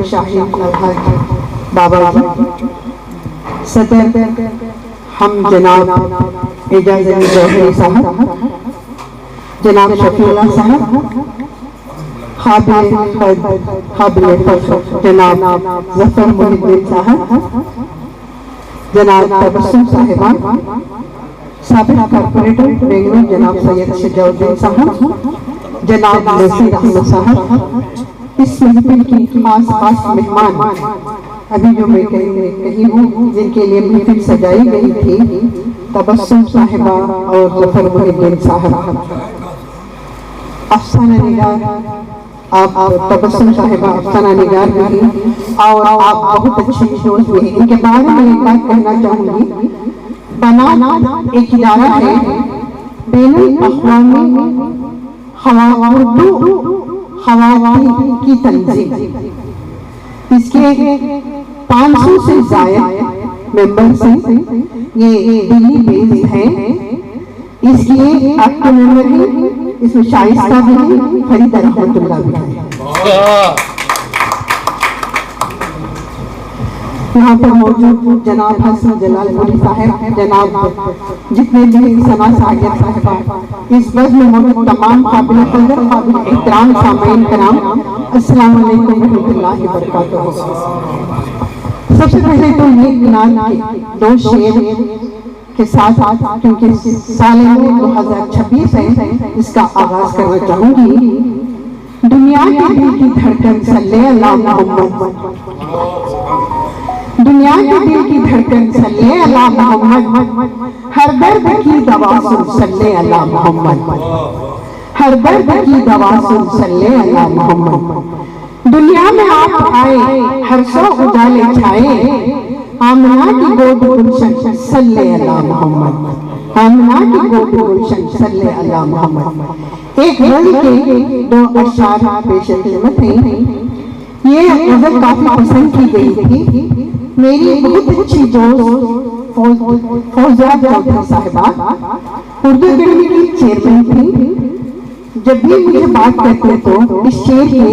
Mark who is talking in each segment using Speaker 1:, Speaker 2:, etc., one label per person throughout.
Speaker 1: शाहीन अलहाज बाबा जी, सदर हम जनाब एजाज अली जौहरी साहब, जनाब शफीउल्लाह साहब, काबिल जनाब जफर मुहिद्दीन साहब, जनाब तबस्सुम साहिबा, साबिक कॉर्पोरेटर बेंगलुरु जनाब सैयद शजाउद्दीन साहब, जनाब नसीर अहमद साहब, इस महफिल की खास मेहमान अभी जो मैं कही हूँ जिनके लिए महफिल सजाई गई थी, तबस्सुम साहिबा और जफर मुहिद्दीन साहब, अफसाना निगार, आप तबस्सुम साहिबा अफसाना निगार भी और आप बहुत अच्छी दोस्त भी हैं। इनके बारे में एक बात कहना चाहूँगी, बना एक इदारा है बैनुल अक़वामी उर्दू ख़वातीन की तंजीम, इसके 500 से ज़ायद मेंबर्स हैं, ये दिल्ली बेस्ड है। इसकी एक्टिव मेंबर है, इसमें शाइस्ता भी है, फरीदा रहमतुल्लाह भी है। यहाँ पर मौजूद जनाब हसन जलालपुरी साहब, जनाब जितने भी सना साहिब साहिबा, इस बस में मौजूद तमाम काबिल कदर काबिल एहतराम सामईन कराम, अस्सलाम वालेकुम रहमतुल्लाहि व बरकातहू। सबसे पहले तो ये गिनान के दो शेर के साथ क्योंक't साल 2026 है, इसका आगाज करना चाहूंगी। दुनिया के दिल की धड़कन सल्ले अला मोहम्मद, दुनिया के दिल की धड़कन सल्ले अला मोहम्मद, हर दर्द की दवा सुन सल्ले अला मोहम्मद, हर दर्द की दवा सुन सल्ले अला मोहम्मद। दुनिया में आप आए हर सौ उजाले छाए, आमना की गोद गुलशन सल्ले अला मोहम्मद, आमना की गोद गुलशन सल्ले अला मोहम्मद। एक गज़ल के दो अशआर पेश खिदमत हैं। ये गज़ल काफी पसंद की गई थी। मेरी बहुत अच्छी दोस्त फौजिया चौधरी साहिबा उर्दू अकेडमी की चेयरमैन थी। जब भी मुझे बात करते तो इस शेर के,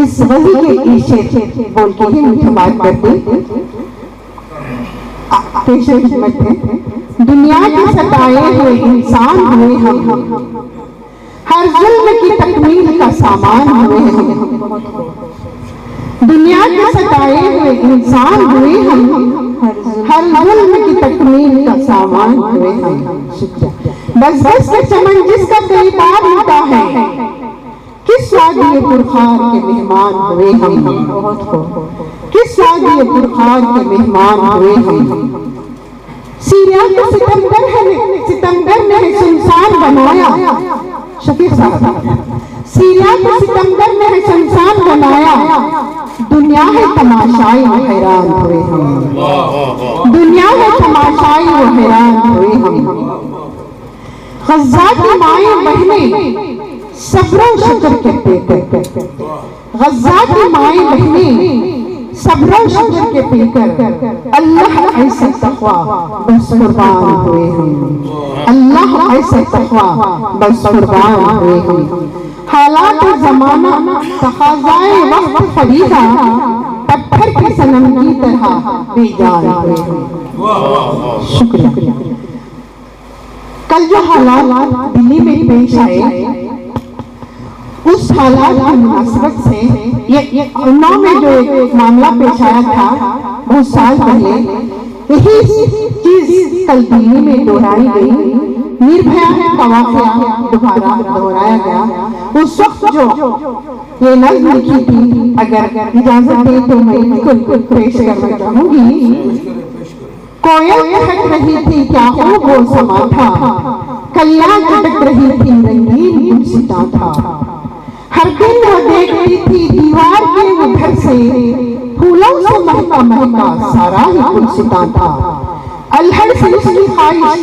Speaker 1: इस गज़ल के इस शेर बोल के ही मुझे बात करते। दुनिया के सताए हुए इंसान हुए हम, हर जुल्म की तकमील का सामान हुए हम, दुनिया के सताए हुए इंसान हुए हम, हर जुल्म की तकमील का सामान हुए हम। बस बस के चमन जिसका कई बार होता है, किस वादी पुरखार के मेहमान हुए हम, किस वादी पुरखार के मेहमान हुए हम। सीरिया के सितमगर ने सुनसान बनाया, शफीक साहब, सीरिया के सितमगर ने सुनसान बनाया, दुनिया है तमाशाई वो हैरान हुए हम, दुनिया है तमाशाई वो हैरान हुए हम। गज़्ज़ा की माएं बहनें सब्र और शुक्र के पीकर, गज़्ज़ा की माएं बहनें सब्र और शुक्र के पीकर, अल्लाह ऐसे तक़वा बस कुर्बान हुए हम, अल्लाह ऐसे तक़वा बस कुर्बान हुए हम। हालात ज़माना तक़ाज़ाए वक्त फरीदा, पत्थर के सनम की तरह बेजान हुए हम। शुक्रिया। कल जो हालात दिल्ली में पेश आए, उस हालात की मुनासिबत से ये उन्नाव में जो एक मामला पेश आया था बहुत साल पहले, यही चीज कल दिल्ली में दोहराई गई। निर्भया का वाक़या दोबारा दोहराया गया। उस वक्त जो ये नज़्म लिखी थी, अगर इजाजत दे तो मैं बिल्कुल पेश करना चाहूंगी। कोयल चहक रही थी क्या हो वो समा था, कलियां चटक रही थी रंगीन गुलसिता था। हर दिन वो देखती थी दीवार के उधर से, फूलों से महका महका सारा ही गुलसिता था। अल्हड़ से उसकी ख्वाहिश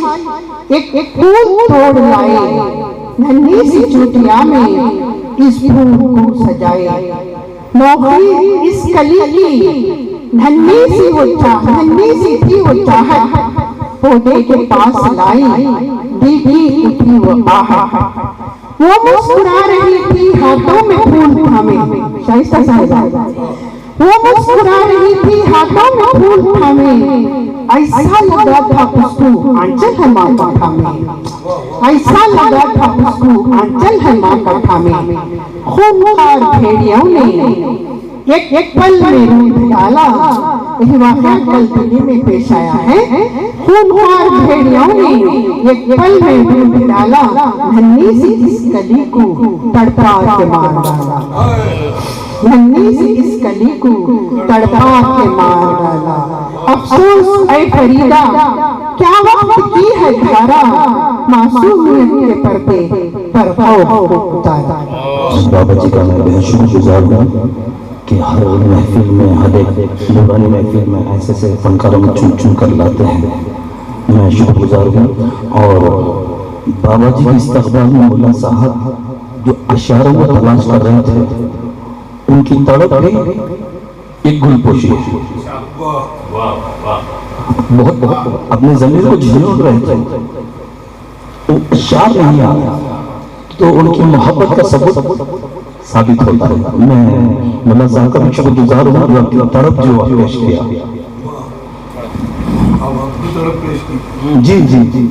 Speaker 1: एक फूल तोड़ लाए, नन्ही सी चूटिया में इस फूल को सजाए। नौकरी इस कली की नन्ही सी थी वो चाहत, पौधे के पास लाई दिखी उठी वो आहट। वो मुस्कुरा रही थी हाथों में फूल थामे, शाइस्ता साहिबा, वो मुस्कुरा रही थी हाथों में फूल थामे, ऐसा लगा था उसको आंचल है माँ का थामे, ऐसा लगा था उसको आंचल है माँ का थामे। खूंखार भेड़ियों ने एक पल में रूप डाला, यही वाक़या कल दिल्ली में पेश आया है। खूंखार भेड़ियों ने एक पल में रूप डाला, नन्ही सी इस कली को तड़पा के मार डाला, नन्ही सी इस कली को तड़पा के मार डाला। अफसोस ऐ फरीदा क्या वक्त की है धारा, मासूमियत के पर्दे पर उतारा।
Speaker 2: बाबा जी का मैं बेहद शुक्रगुजार हूँ कि हर महफिल में, हर एक नूरानी महफिल में ऐसे ऐसे फनकारों को चुन चुन कर लाते हैं। मैं शुक्रगुजार हूँ। और बाबा जी के इस्तकबाल में मुल्ला साहब जो अशारों को तलाश कर रहे थे, उनकी तड़प भी एक गुलपोशी है। बहुत बहुत अपने जमीन को झिझोड़ रहे थे, तो अशार नहीं आया तो उनकी मोहब्बत का सबूत साबित होता है। मैं मुल्ला साहब का भी शुक्रगुजार हूँ जो अपनी तरफ जो पेश किया। जी जी जी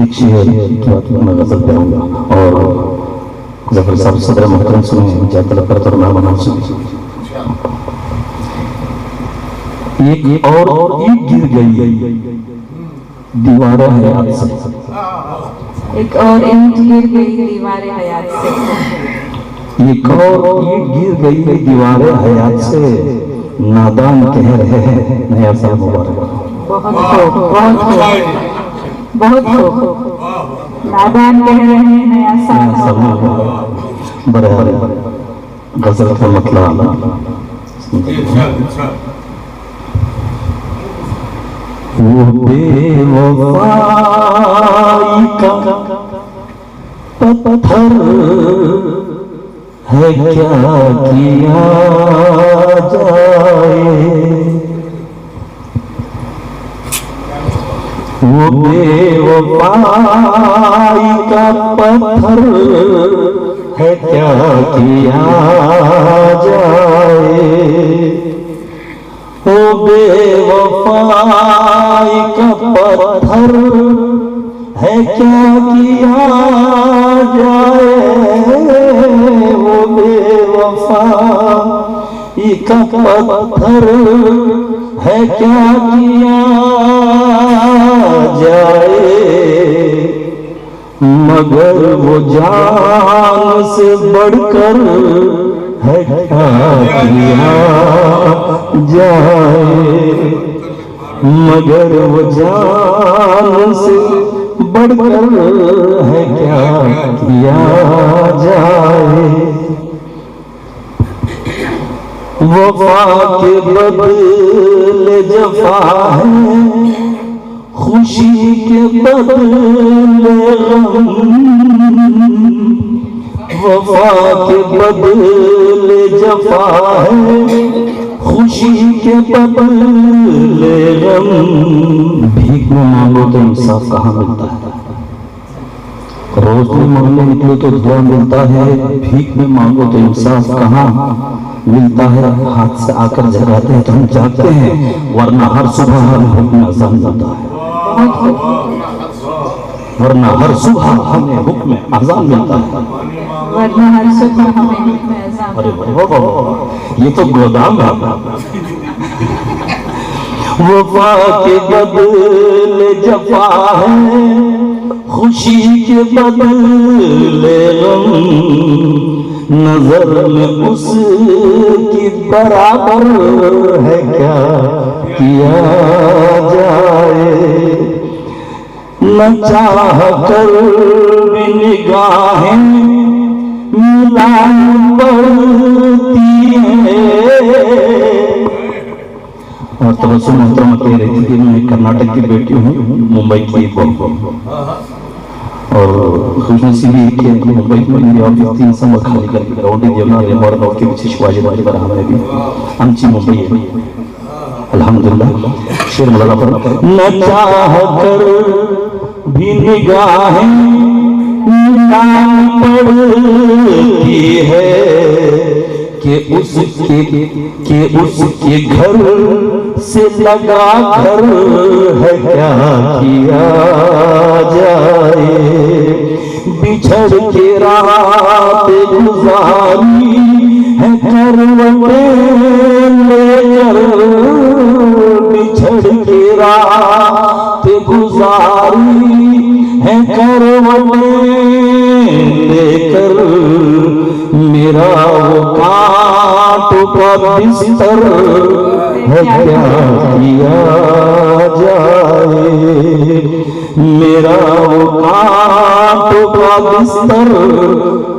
Speaker 2: एक शेर की बात मैं गजल गाऊंगा और जफर साहब सदर मोहतरम सुने जातल पर तरना बना सुने। एक और ईंट गिर गई दीवारें हयात से,
Speaker 3: एक और ईंट गिर गई दीवारें हयात से,
Speaker 2: एक और ईंट गिर गई दीवारें हयात से, नादान कह रहे हैं नया साल मुबारक।
Speaker 3: बहुत खूब, बहुत खूब, बहुत खूब, नादान कह रहे हैं नया साल मुबारक।
Speaker 2: बराबर गजल का मतलब वो बेवफाई का पत्थर है क्या किया जाए, वो बेवफाई का पत्थर है क्या किया जाए, वो बेवफाई का पत्थर है क्या किया जाए, वो बेवफाई का पत्थर है क्या किया जाए, मगर वो जान से बढ़कर है क्या किया जाए, मगर वो जान से बढ़कर है क्या किया जाए, वफा के बदले जफा है, खुशी के बदले गम, वफा के बदले जफा है, खुशी के बदले गम। भीख में मांगो तो इंसाफ कहाँ मिलता है, रोज में मांगने निकलो तो दुआ मिलता है, भीख में मांगो तो इंसाफ कहाँ मिलता है। हाथ से आकर जगाते हैं तो हम जागते हैं, वरना हर सुबह हमें हुक्म अज़ान मिलता है, वरना हर सुबह हमें हुक्म अज़ान मिलता है,
Speaker 3: वरना हर सुबह हमें हुक्म अज़ान।
Speaker 2: अरे वाह, ये तो गोदाम है। वफा के बदले जफा है, खुशी के बदले गम, नजर में उसकी बराबर है क्या किया जाए, न चाह कर भी निगाहें मिलानी पड़ती हैं। और तबस्सुम मोहतरमा कह रही थी कि मैं कर्नाटक की बेटी हूँ, मुंबई की बहू, और खुशनसीबी कि मुंबई में मेरी ऑफिस 3 समर खाली करके रौडी देवना रेमोरा रोड के पीछे शिवाजी राज पर हमें भी आमची मुंबई है अल्हम्दुलिल्लाह। शेर मौलाना पर न चाह कर भी निगाहें मिलानी पड़ती है, कि उसके घर से लगा घर है क्या किया जाए, बिछड़ के रात गुजारी है करवटें लेकर, बिछड़ के रात गुजारी है करवटें लेकर, मेरा वो कांट का बिस्तर है क्या किया जाए, मेरा वो कांट का बिस्तर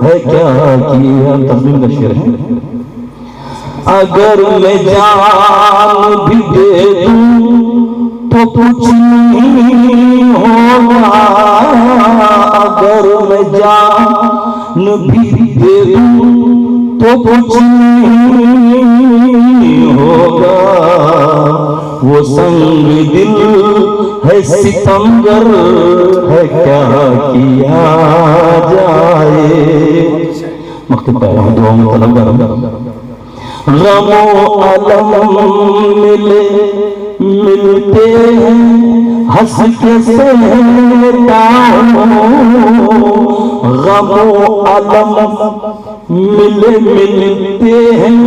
Speaker 2: है क्या किया। तस्लीम का शेर है। अगर मैं जान भी दे दूं तो कुछ नहीं होगा, अगर मैं जान भी दे दूं तो कुछ नहीं होगा, वो संग दिल है सितमगर है क्या किया जाए। मकतब दुआ में तलब गमो अलम मिलते हैं हंस के सहता हूँ, गमो अलम मिलते हैं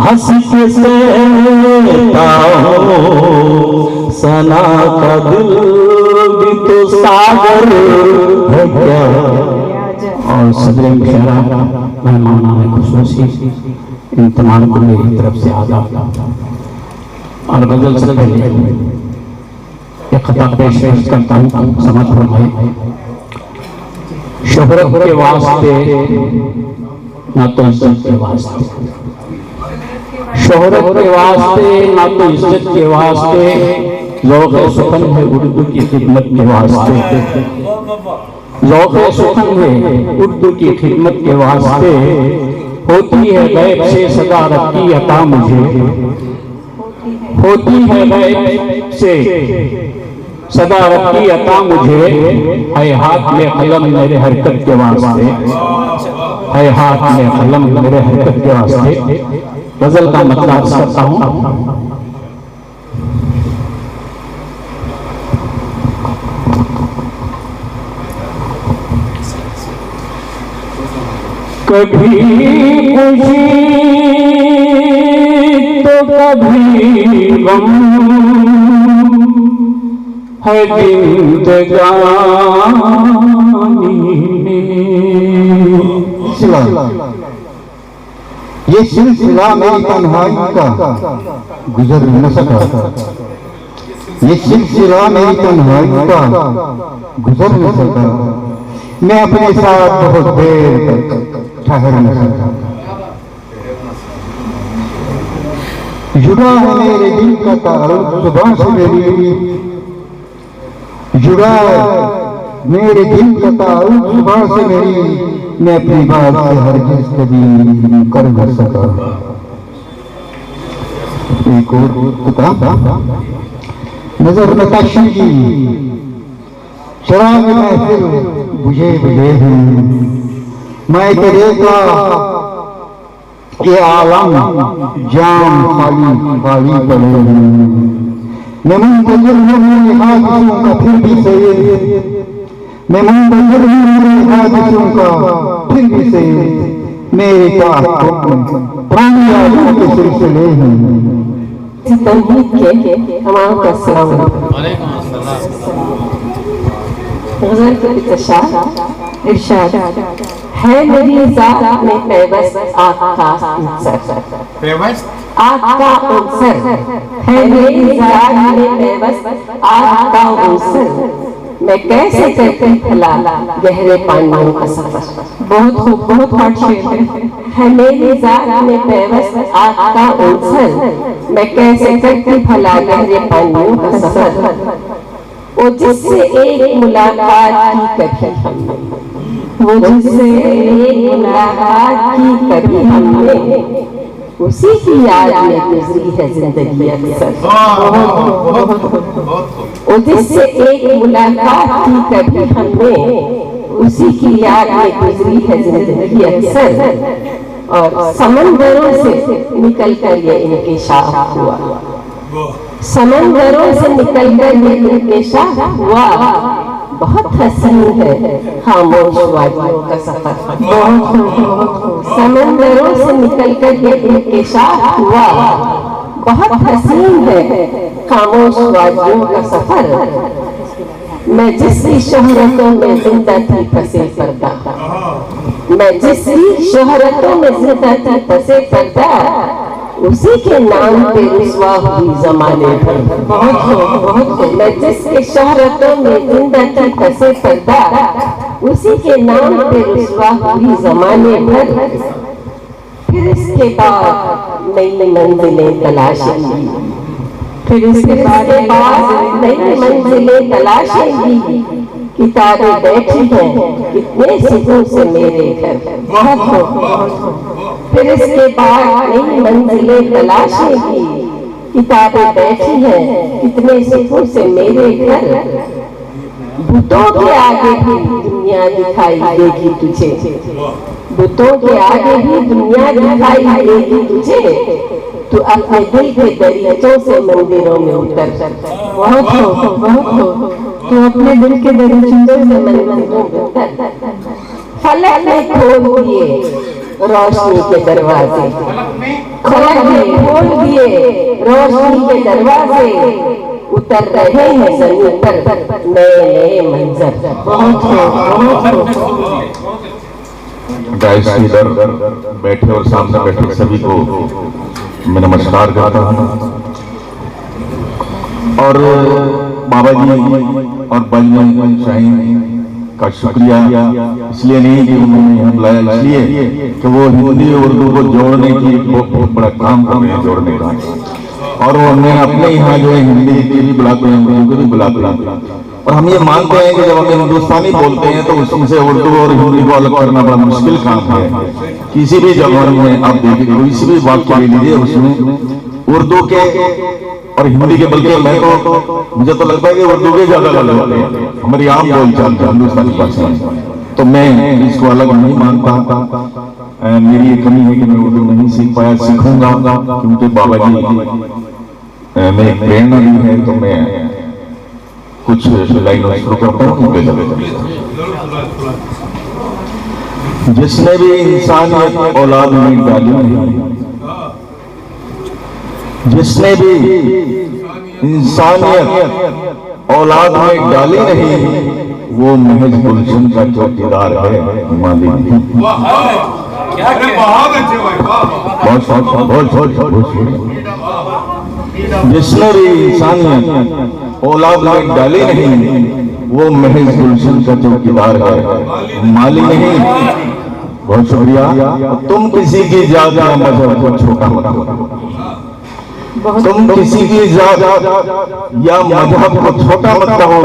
Speaker 2: हंस के सहता हूँ, सना का दिल भी तो सागर है क्या। और सदर मुशर्रा मेहमानान खुसूसी इन तमाम को मेरी तरफ से आदाब। और गजल से पहले एक खता पेश करता हूँ, समझ फरमाए। शोहरत के वास्ते ना तो इज्जत के वास्ते, शोहरत के वास्ते ना तो इज्जत के वास्ते, ज़ौक़ सुखन है उर्दू की खिदमत के वास्ते, ज़ौक़ सुखन है उर्दू की खिदमत के वास्ते, होती है गैब से सदारत की अता मुझे, होती है गैब से सदारत की अता मुझे, है हाथ में कलम मेरे हरकत के वास्ते, है हाथ में कलम मेरे हरकत के वास्ते। गजल का मतलब अर्ज करता हूँ। कभी खुशी तो कभी गम है जिंदगानी में।
Speaker 4: ये सिलसिला मेरी तन्हाई का गुजर न सका, ये सिलसिला मेरी तन्हाई का गुजर न सका, मैं अपने साथ बहुत देर तक ठहर न सका। जुड़ा है मेरे दिल का ताल्लुक सुबह से मेरी, जुड़ा है मेरे दिल का ताल्लुक सुबह से मेरी, मैं अपनी बात से हरगिज़ कभी कर न सका। एक और किताब नजर नताशी की चिराग महफिल बुझे बुझे हूँ, मैं तेरे का ये आलम जाम खाली खाली पड़े हूँ, मैं मुंतज़िर हूँ मेरे हादिसों का फिर भी सही, मैं मुंतज़िर हूँ मेरे हादिसों का फिर भी सही, मेरे पुरानी यादों के सिलसिले हैं।
Speaker 5: तौहीद के तमाम का सलाम। गज़ल के इंतशार इरशाद है मेरी ज़ात में पैवस्त आका अंसर, आका अंसर है मेरी ज़ात में पैवस्त आका अंसर, मैं कैसे करती भला गहरे पानियों का सफर।
Speaker 3: बहुत खूब, बहुत हॉट शेर
Speaker 5: है मेरी ज़ात में पैवस्त आका अंसर, मैं कैसे करती भला गहरे पानियों का सफर, वो जिससे एक मुलाकात की कभी हमने, वो जिससे एक मुलाकात की कभी हमने, उसी की याद में गुजरी है जिंदगी अक्सर। वो जिससे एक मुलाकात की कभी हमने, उसी की याद में गुजरी है जिंदगी अक्सर, और समंदरों से निकलकर ये इंकशाफ हुआ, समंदरों से निकलकर ये इंकशाफ हुआ। बहुत हसीन है खामोश वादियों का सफर, समंदरों से निकलकर ये इंकशाफ हुआ। बहुत हसीन है खामोश वादियों का सफर। मैं जिसकी शोहरतों में जिंदा थी फंसे पर्दा, मैं जिसकी शोहरतों में जिंदा थी फंसे पर्दा, उसी के नाम पे रुसवा हुई जमाने भर। मैं जिसकी शोहरतों में जिंदा थी फंसे पर्दा, उसी के नाम पे रुसवा हुई जमाने भर। फिर इसके बाद नई मंजिलें तलाशेंगी, फिर इसके बाद नई मंजिलें तलाशेंगी। किताबें बैठी हैं कितने सिखों से मेरे घर, फिर इसके बाद नई मंजिलें तलाशेंगी। किताबें बैठी हैं कितने सिखों से मेरे घर। बुतों के आगे भी दुनिया दिखाई देगी तुझे, बुतों के आगे भी दुनिया दिखाई देगी तुझे। तू अपने दिल के दरीचों से मंदिरों में उतर, बहुत हो तू अपने दिल के दरीचों से मंदिरों में उतर। फलक ने खोल दिए रोशनी के दरवाजे, फलक ने खोल दिए रोशनी के दरवाजे। उतर रहे हैं जमीन पर नए नए मंजर। बहुत हो
Speaker 6: गाइस, इधर बैठे और सामने बैठे सभी को मैं नमस्कार करता हूँ। और बाबा जी और बजरंग शाहीन का शुक्रिया इसलिए नहीं कि उन्होंने यहाँ बुलाया, इसलिए कि वो हिंदी और उर्दू को जोड़ने की बहुत बड़ा काम कर रहे हैं, जोड़ने का। और वो हमने अपने यहाँ जो है हिंदी की भी बुलाते हैं, उर्दू को भी बुलाते हैं। और हम ये मानते हैं कि जब हम हिंदुस्तानी बोलते हैं तो उसमें से उर्दू और हिंदी को अलग करना बड़ा मुश्किल काम है। किसी भी जबान में आप देखिए, किसी भी वाक्य ले लीजिए, उसमें उर्दू के और हिंदी के, बल्कि मैं तो मुझे तो लगता है कि उर्दू के ज्यादा अलग होते हैं हमारी आम बोलचाल में हिंदुस्तानी भाषा। तो मैं इसको अलग नहीं मानता। मेरी ये कमी है कि मैं उर्दू नहीं सीख पाया, सीखूंगा, क्योंकि बाबा जी ने प्रेरणा दी है। तो मैं कुछ लाइनों शुरू करता हूँ। जिसने भी इंसानियत औलाद में डाली नहीं, जिसने भी इंसानियत औलाद में डाली नहीं, वो महज गुलशन का चौकीदार है, माली नहीं। जिसने भी इंसानियत औलाद में डाली नहीं, वो महज गुलशन का चौकीदार है, माली नहीं। बहुत शुक्रिया। तुम किसी की जात या मजहब को छोटा मत करो, तुम किसी की जात या मजहब को छोटा मत कहो,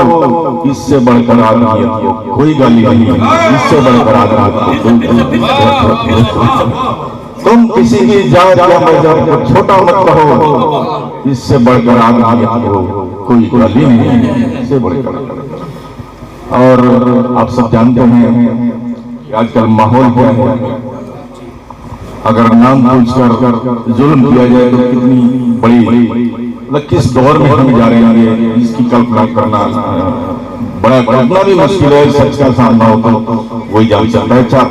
Speaker 6: इससे बढ़कर आदमी कोई गाली नहीं है, इससे बढ़कर आदमी। तुम किसी की जात या मजहब को छोटा मत कहो, इससे बढ़कर आदमी कोई गाली नहीं है, इससे बढ़कर। और आप सब जानते हैं आजकल माहौल क्या है। अगर नाम पूछकर जुल्म किया जाए तो कितनी बड़ी, मतलब किस दौर में हम जा रहे हैं, इसकी कल्पना करना बड़ा कल्पना भी मुश्किल है। सच का सामना हो तो वही जान सकता है। चार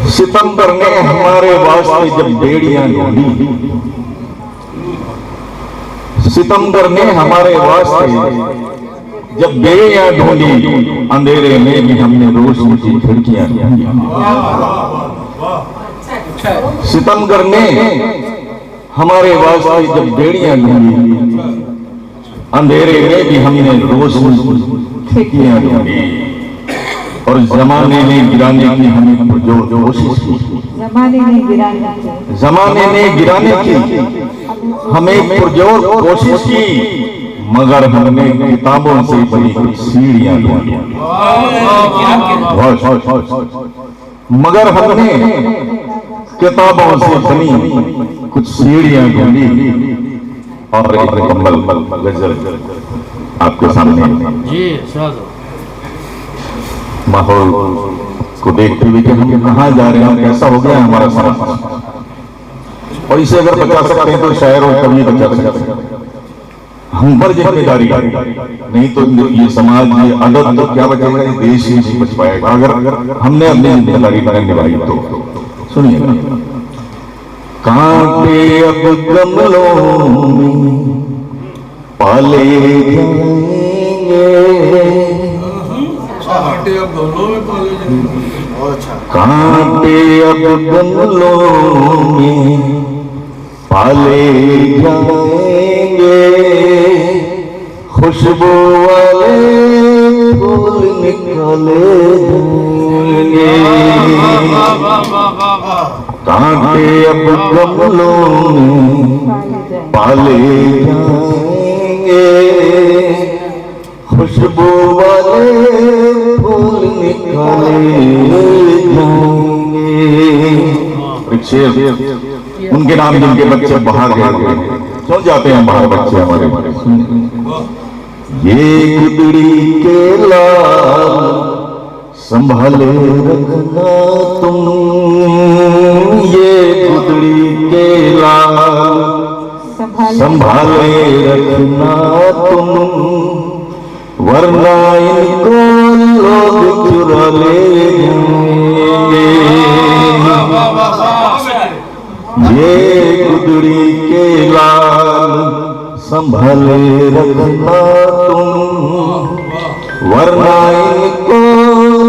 Speaker 6: सितंबर ने हमारे वास्ते जब बेड़ियां ढूंढी, सितंबर ने हमारे वास्ते जब बेड़ियां ढूंढी, अंधेरे में भी हमने रोशनी की खिड़कियां ढूंढी। सितंबर ने हमारे वास्ते जब बेड़ियां ढूंढी, अंधेरे में भी हमने रोशनी की खिड़कियां ढूंढी। और जमाने ने गिराने की हमें जो कोशिश की, जमाने ने गिराने की हमें पुरजोर कोशिश की, मगर हमने किताबों से बनी कुछ सीढ़ियां ढूंढी। मगर हमने किताबों से बनी कुछ सीढ़ियां ढूंढी। और एक मुकम्मल गजल आपके सामने। माहौल को देखते हुए कि हम कहाँ जा रहे हैं, कैसा हो गया हमारा समाज, और इसे अगर बचा सकते हैं तो शायर और कवि बचा सकते हैं। हम पर जिम्मेदारी, नहीं तो ये समाज, ये अदब तो क्या बचेगा, ये देश ही नहीं बच पाएगा अगर हमने अपनी जिम्मेदारी नहीं निभाई तो। सुनिए, कांटे अब गमलों में पाले जाएंगे, कांटे अब गमलों में पाले जाएंगे, खुशबू वाले फूल निकाले जाएंगे, कांटे अब गमलों में पाले जाएंगे, खुशबू वाले फूल निकाले जाएंगे। उनके नाम जिनके बच्चे बाहर गए, क्यों जाते हैं बाहर बच्चे हमारे? ये गुदड़ी के लाल संभाले रखना तुम, ये गुदड़ी के लाल संभाले रखना तुम, वरना इनको लोग चुरा ले जाएंगे। ये गुदड़ी के लाल संभाले रखना तुम, वरना इनको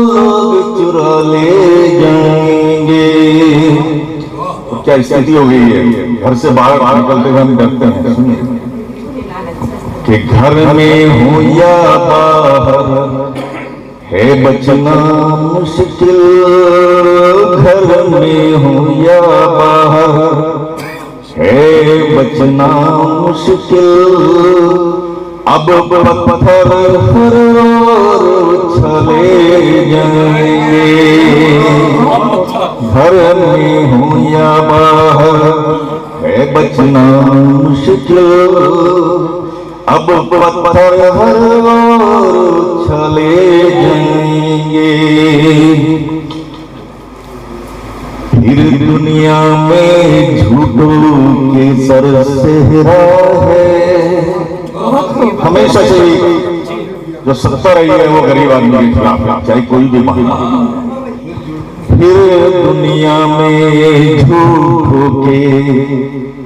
Speaker 6: लोग चुरा ले जाएंगे। क्या स्थिति हो गई है, घर से बाहर निकलते हुए हम डरते हैं। सुनिए कि घर में हो या बाहर है बचना मुश्किल, घर में हो या बाहर है बचना मुश्किल, अब पत्थर हर ओर उछले जाएंगे, घर में हो या बाहर है बचना मुश्किल, अब पत्थर हर ओर चले जाएंगे। फिर दुनिया में झूठों के सर सेहरा है, हमेशा से जो सत्ता रही है वो गरीब आदमी के खिलाफ, चाहे कोई भी मामला। फिर दुनिया में झूठों के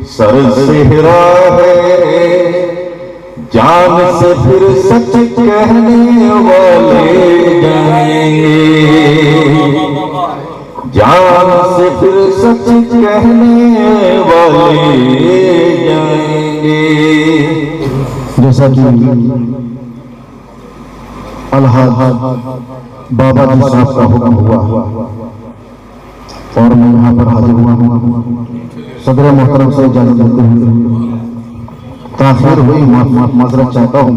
Speaker 6: सर सेहरा है, जान से फिर सच कहने वाले जाएंगे, जान से फिर सच कहने वाले जाएंगे।
Speaker 4: जैसा कि अलहाज बाबा जी साहब का हुक्म हुआ और मैं यहाँ पर हाजिर हुआ हूँ, सदर मोहतरम से इजाजत देते हुए ताखिर हुई, माजरत चाहता हूँ,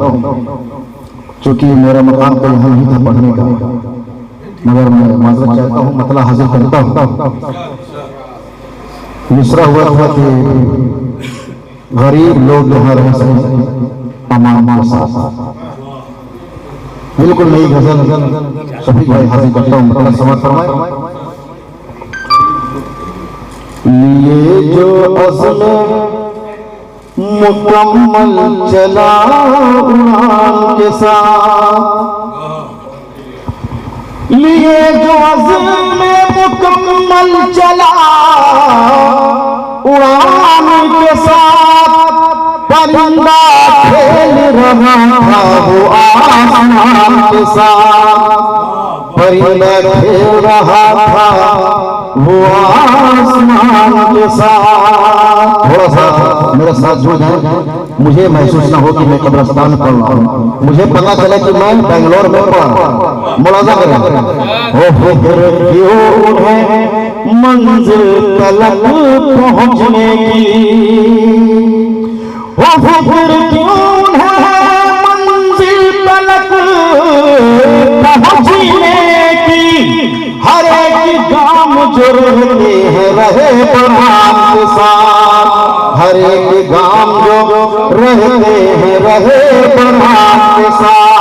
Speaker 4: चूंकि मेरा मकाम तो यहाँ नहीं था पढ़ने का, मगर मैं माजरत चाहता हूँ, मतला हाजिर करता हूँ। मिसरा हुआ था कि गरीब लोग यहाँ रह सकें अमान के साथ, बिल्कुल नई गजल सभी भाई हाजिर करता हूँ, मतला समाज फरमाए। लिए जो अज़्म मुकम्मल चला उड़ान के साथ, लिए जो अज़्म मुकम्मल चला उड़ान के साथ, परिंदा खेल रहा था वो आसमान के साथ, परिंदा खेल रहा था वो आसमान के साथ। थोड़ा सा मेरे साथ जुड़ जाए, मुझे महसूस ना हो कि मैं कब्रिस्तान में पढ़ रहा हूँ, मुझे पता चले कि मैं बेंगलोर में पढ़ रहा हूँ। मुलाजा करें, हो फिक्र क्यों है मंजिल तलक पहुँचने की, हो फिक्र क्यों है मंजिल तलक पहुँचने की, हर एक गांव जो रहते हैं रहे बरहान के साथ, हर एक गांव जो रहते हैं रहे बरहान के साथ।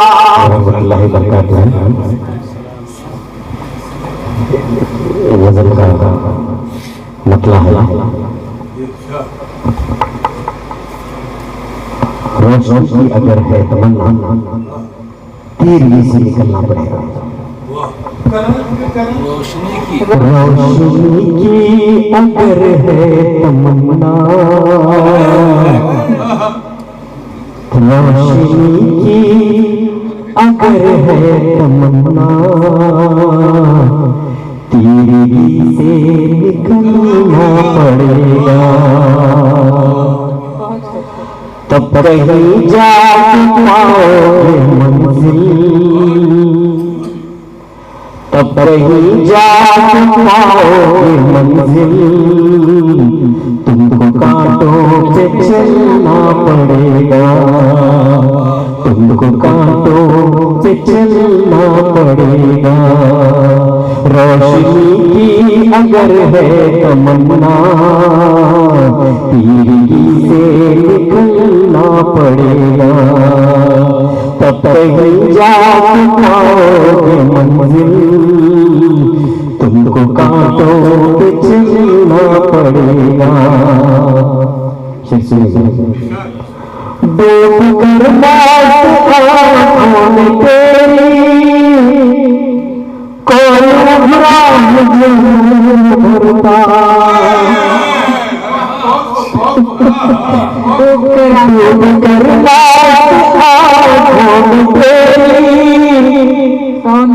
Speaker 2: गजल का मतला है रोशनी की अगर है तमन्ना तीर से निकलना पड़ेगा। रोशनी की अगर है तमन्ना रोशनी की अगर है तमन्ना तीर से निकलना पड़ेगा। तब कहीं जा पाओगे मंजिल तब कहीं जा पाओगे मंजिल तुमको कांटों पे चलना पड़ेगा। तुमको कांटों पे चलना पड़ेगा। रोशनी की अगर है तमन्ना तीर से निकलना पड़ेगा। तब कहीं जा पाओगे मंजिल तुमको कांटों पे चलना पड़ेगा। डूब कर आँखों में तेरी कोई भरा मुझे भरता। डूब कर आँखों में तेरी कौन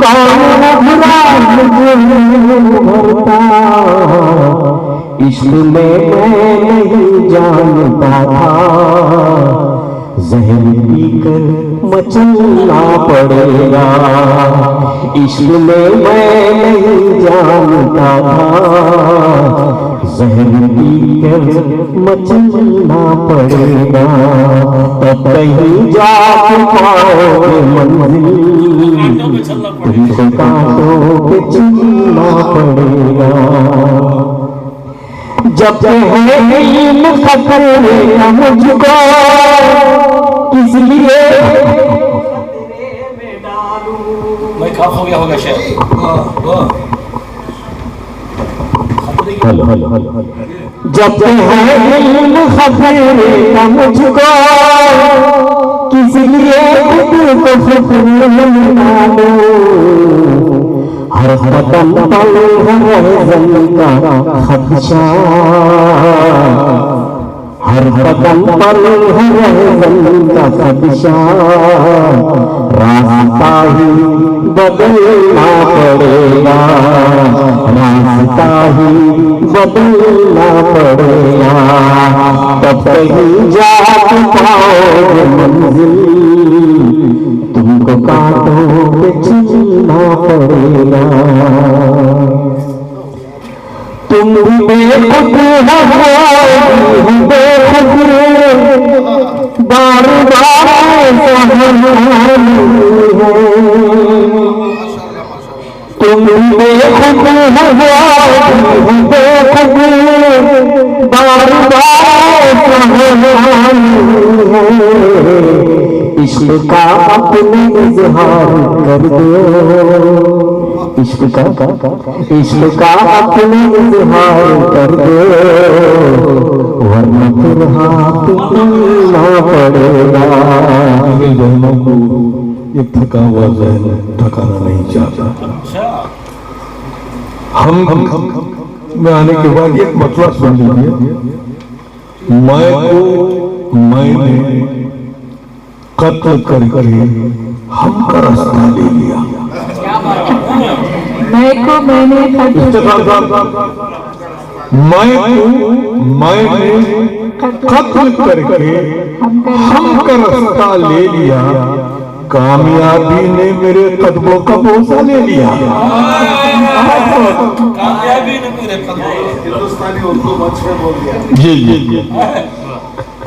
Speaker 2: भरा मुझे भरता। इश्क में मैं नहीं जानता था जहर पीकर मचलना पड़ेगा। इश्क में मैं नहीं जानता था जहर पीकर मचलना पड़ेगा। तब कहीं जा पाओगे मंजिल तुमको कांटों पे चलना पड़ेगा। जब है इल्म खतरे का मुझको इसलिए
Speaker 7: मैं खा हो गया होगा शायद।
Speaker 2: जब है इल्म खतरे का मुझको किसलिए खुद को खतरे में डालो। हर कदम पर है ज़मीन का खदशा। हर कदम पर है ज़मीन का खदशा। रास्ता ही बदलना पड़ेगा। रास्ता ही बदलना पड़ेगा। तब कहीं जा पाओगे मंजिल तुमको कांटों पे चलना पड़ेगा। तुम भी बेखुद हो बेखुद बार बार तुम भी बेखुद हो बेखुद बार बार इश्क का अपने इजहार कर दो। इश्क का अपने इजहार कर दो वरना फिर हाथ मिलना पड़ेगा।
Speaker 6: बहनों को ये थका हुआ ज़हन थकाना नहीं चाहता। हम में आने के बाद एक मतलब सुन लीजिए। मैं को मैंने कत्ल करके हम का रास्ता ले लिया।
Speaker 3: मैं को मैंने
Speaker 6: मैंने कत्ल करके हम का रास्ता ले लिया। कामयाबी ने मेरे कदमों का बोझा ले लिया।
Speaker 7: कामयाबी ने मेरे कदमों हिंदुस्तानी उर्दू मच्छर बोल गया।
Speaker 6: जी।